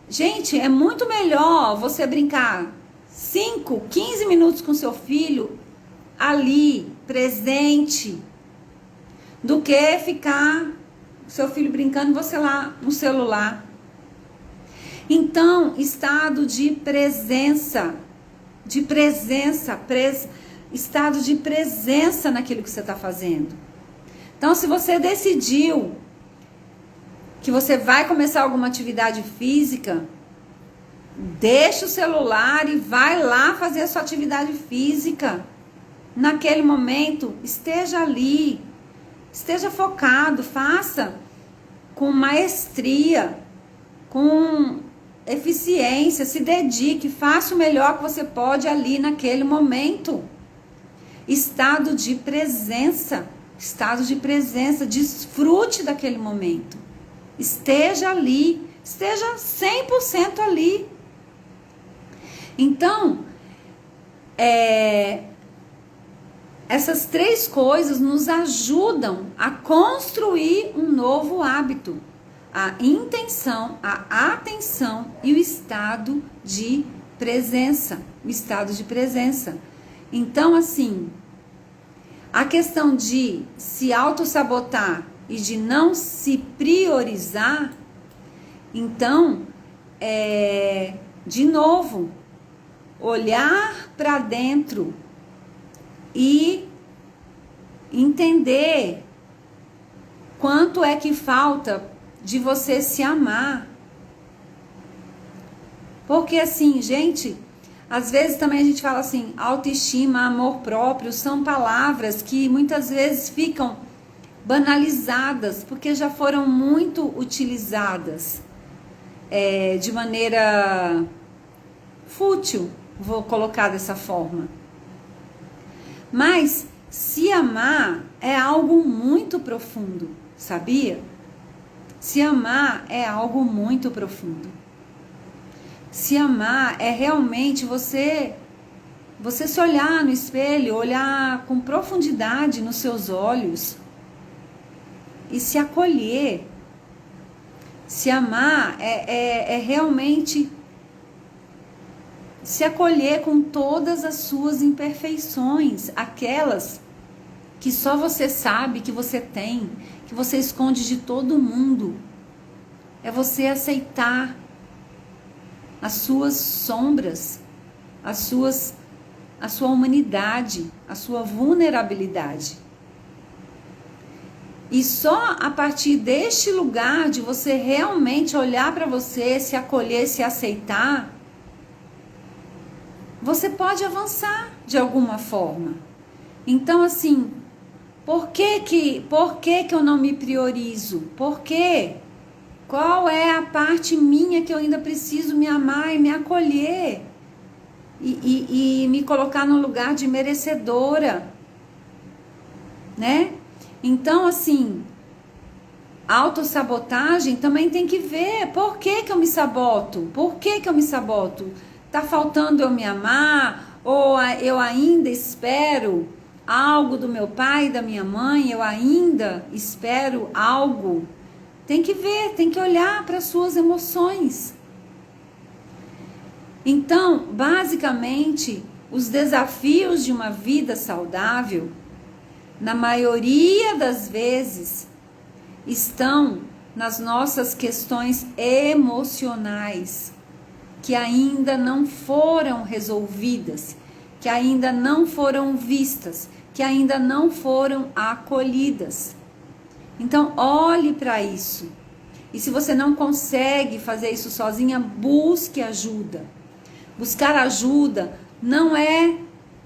gente, é muito melhor você brincar 5, 15 minutos com seu filho ali, presente, do que ficar seu filho brincando e você lá no celular. Então, estado de presença, estado de presença naquilo que você está fazendo. Então, se você decidiu que você vai começar alguma atividade física, deixa o celular e vai lá fazer a sua atividade física. Naquele momento, esteja ali, esteja focado, faça com maestria, com eficiência, se dedique, faça o melhor que você pode ali naquele momento. Estado de presença, desfrute daquele momento. Esteja ali, esteja 100% ali. Então, essas 3 coisas nos ajudam a construir um novo hábito. A intenção, a atenção e o estado de presença. Então, assim, a questão de se autossabotar e de não se priorizar, então, de novo, olhar para dentro e entender quanto é que falta de você se amar. Porque assim, gente, às vezes também a gente fala assim, autoestima, amor próprio, são palavras que muitas vezes ficam banalizadas, porque já foram muito utilizadas de maneira fútil, vou colocar dessa forma. Mas se amar é algo muito profundo, sabia? Se amar é algo muito profundo. Se amar é realmente você se olhar no espelho, olhar com profundidade nos seus olhos e se acolher. Se amar é realmente se acolher com todas as suas imperfeições, aquelas que só você sabe que você tem, que você esconde de todo mundo. É você aceitar as suas sombras, a sua humanidade, a sua vulnerabilidade. E só a partir deste lugar de você realmente olhar para você, se acolher, se aceitar, você pode avançar de alguma forma. Então, assim, por que eu não me priorizo? Por quê? Qual é a parte minha que eu ainda preciso me amar e me acolher? E me colocar no lugar de merecedora, né? Então, assim, autossabotagem também tem que ver por que eu me saboto? Por que eu me saboto? Tá faltando eu me amar? Ou eu ainda espero algo do meu pai e da minha mãe? Eu ainda espero algo? Tem que ver, tem que olhar para as suas emoções. Então, basicamente, os desafios de uma vida saudável, na maioria das vezes, estão nas nossas questões emocionais, que ainda não foram resolvidas, que ainda não foram vistas, que ainda não foram acolhidas. Então, olhe para isso. E se você não consegue fazer isso sozinha, busque ajuda. Buscar ajuda não é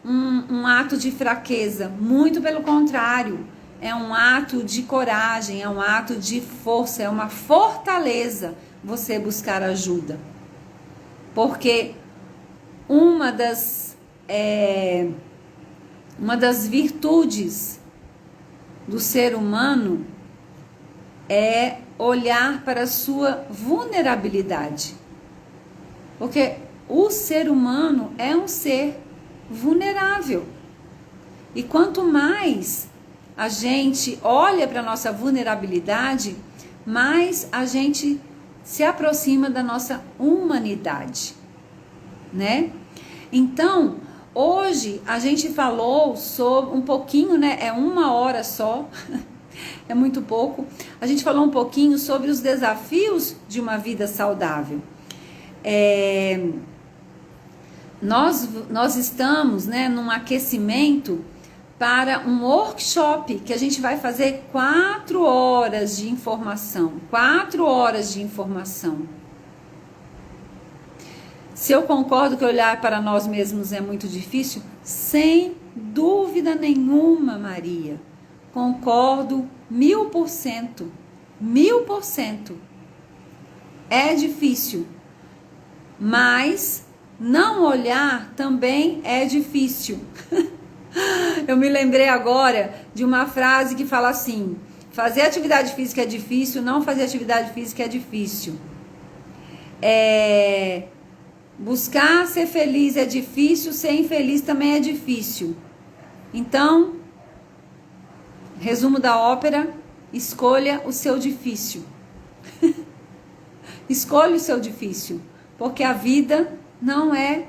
um ato de fraqueza, muito pelo contrário, é um ato de coragem, é um ato de força, é uma fortaleza você buscar ajuda. Porque uma das virtudes do ser humano é olhar para a sua vulnerabilidade. Porque o ser humano é um ser vulnerável. E quanto mais a gente olha para a nossa vulnerabilidade, mais a gente se aproxima da nossa humanidade, né? Então, hoje a gente falou sobre um pouquinho, né? É 1 hora só, é muito pouco. A gente falou um pouquinho sobre os desafios de uma vida saudável. Nós estamos, né, num aquecimento para um workshop que a gente vai fazer 4 horas de informação. 4 horas de informação. Se eu concordo que olhar para nós mesmos é muito difícil, sem dúvida nenhuma, Maria. Concordo 1000%. 1000%. É difícil. Mas não olhar também é difícil. Eu me lembrei agora de uma frase que fala assim: fazer atividade física é difícil, não fazer atividade física é difícil. Buscar ser feliz é difícil, ser infeliz também é difícil. Então, resumo da ópera: escolha o seu difícil. Escolha o seu difícil, porque a vida não é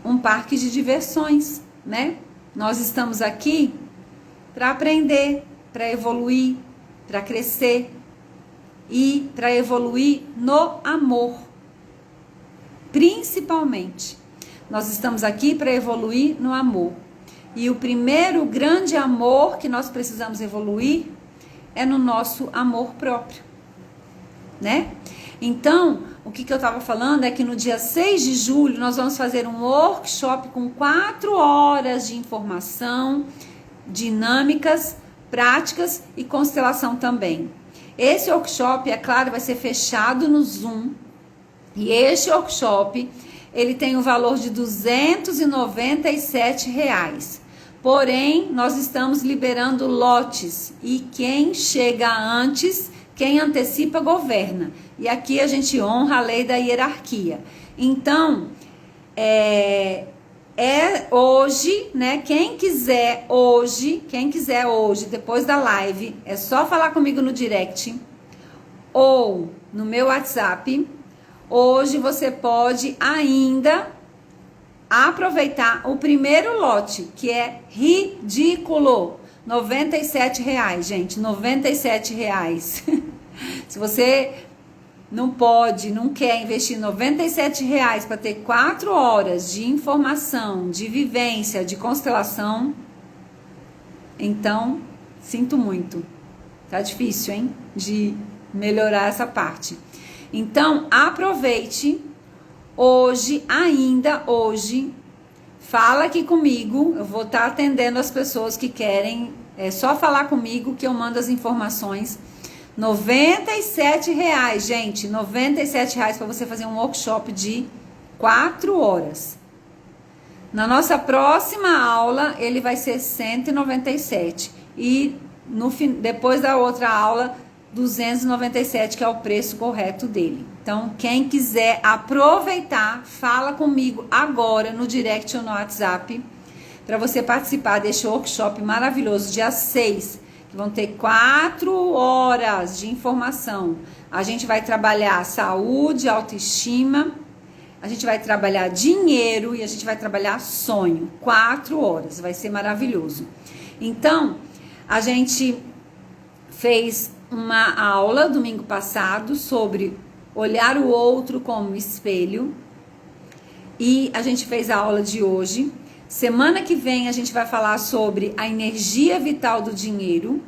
um parque de diversões, né? Nós estamos aqui para aprender, para evoluir, para crescer e para evoluir no amor. Principalmente, nós estamos aqui para evoluir no amor. E o primeiro grande amor que nós precisamos evoluir é no nosso amor próprio, né? Então, o que eu estava falando é que no dia 6 de julho nós vamos fazer um workshop com 4 horas de informação, dinâmicas, práticas e constelação também. Esse workshop, é claro, vai ser fechado no Zoom. E este workshop, ele tem o valor de R$ 297. Porém, nós estamos liberando lotes. E quem chega antes, quem antecipa, governa. E aqui a gente honra a lei da hierarquia. Então, hoje, né? Quem quiser hoje, depois da live, é só falar comigo no direct ou no meu WhatsApp. Hoje você pode ainda aproveitar o primeiro lote, que é ridículo. R$ 97, gente, R$ 97. Se você não quer investir R$ 97 para ter 4 horas de informação, de vivência, de constelação, então, sinto muito. Tá difícil, hein? De melhorar essa parte. Então, aproveite hoje, ainda hoje, fala aqui comigo, eu vou estar atendendo as pessoas que querem, é só falar comigo que eu mando as informações. R$ 97, gente, R$ 97 para você fazer um workshop de 4 horas. Na nossa próxima aula, ele vai ser 197 e depois da outra aula, 297, que é o preço correto dele. Então, quem quiser aproveitar, fala comigo agora no direct ou no WhatsApp para você participar deste workshop maravilhoso, dia 6, que vão ter 4 horas de informação. A gente vai trabalhar saúde, autoestima, a gente vai trabalhar dinheiro e a gente vai trabalhar sonho. 4 horas, vai ser maravilhoso. Então, a gente fez uma aula domingo passado sobre olhar o outro como espelho e a gente fez a aula de hoje. Semana que vem a gente vai falar sobre a energia vital do dinheiro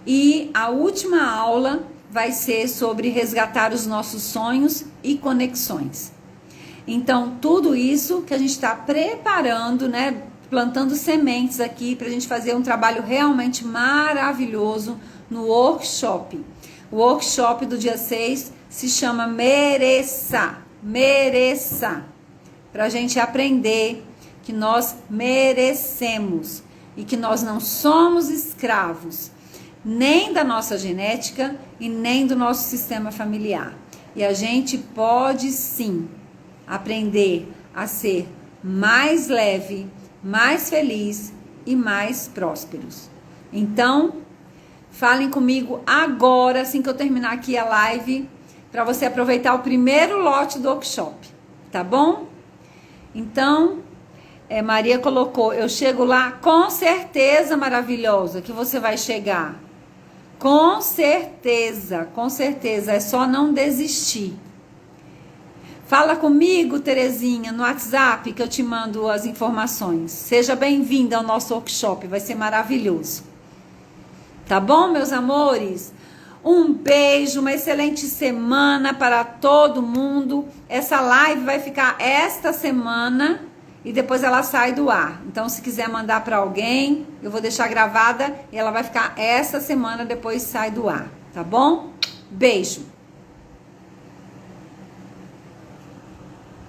e a última aula vai ser sobre resgatar os nossos sonhos e conexões. Então, tudo isso que a gente está preparando, né, plantando sementes aqui para a gente fazer um trabalho realmente maravilhoso no workshop. O workshop do dia 6 se chama Mereça. Mereça. Para a gente aprender que nós merecemos e que nós não somos escravos nem da nossa genética e nem do nosso sistema familiar. E a gente pode sim aprender a ser mais leve, mais feliz e mais prósperos. Então, falem comigo agora, assim que eu terminar aqui a live, para você aproveitar o primeiro lote do workshop, tá bom? Então, Maria colocou, eu chego lá, com certeza, maravilhosa, que você vai chegar. Com certeza, é só não desistir. Fala comigo, Terezinha, no WhatsApp que eu te mando as informações. Seja bem-vinda ao nosso workshop, vai ser maravilhoso. Tá bom, meus amores? Um beijo, uma excelente semana para todo mundo. Essa live vai ficar esta semana e depois ela sai do ar. Então, se quiser mandar para alguém, eu vou deixar gravada e ela vai ficar essa semana, depois sai do ar, tá bom? Beijo!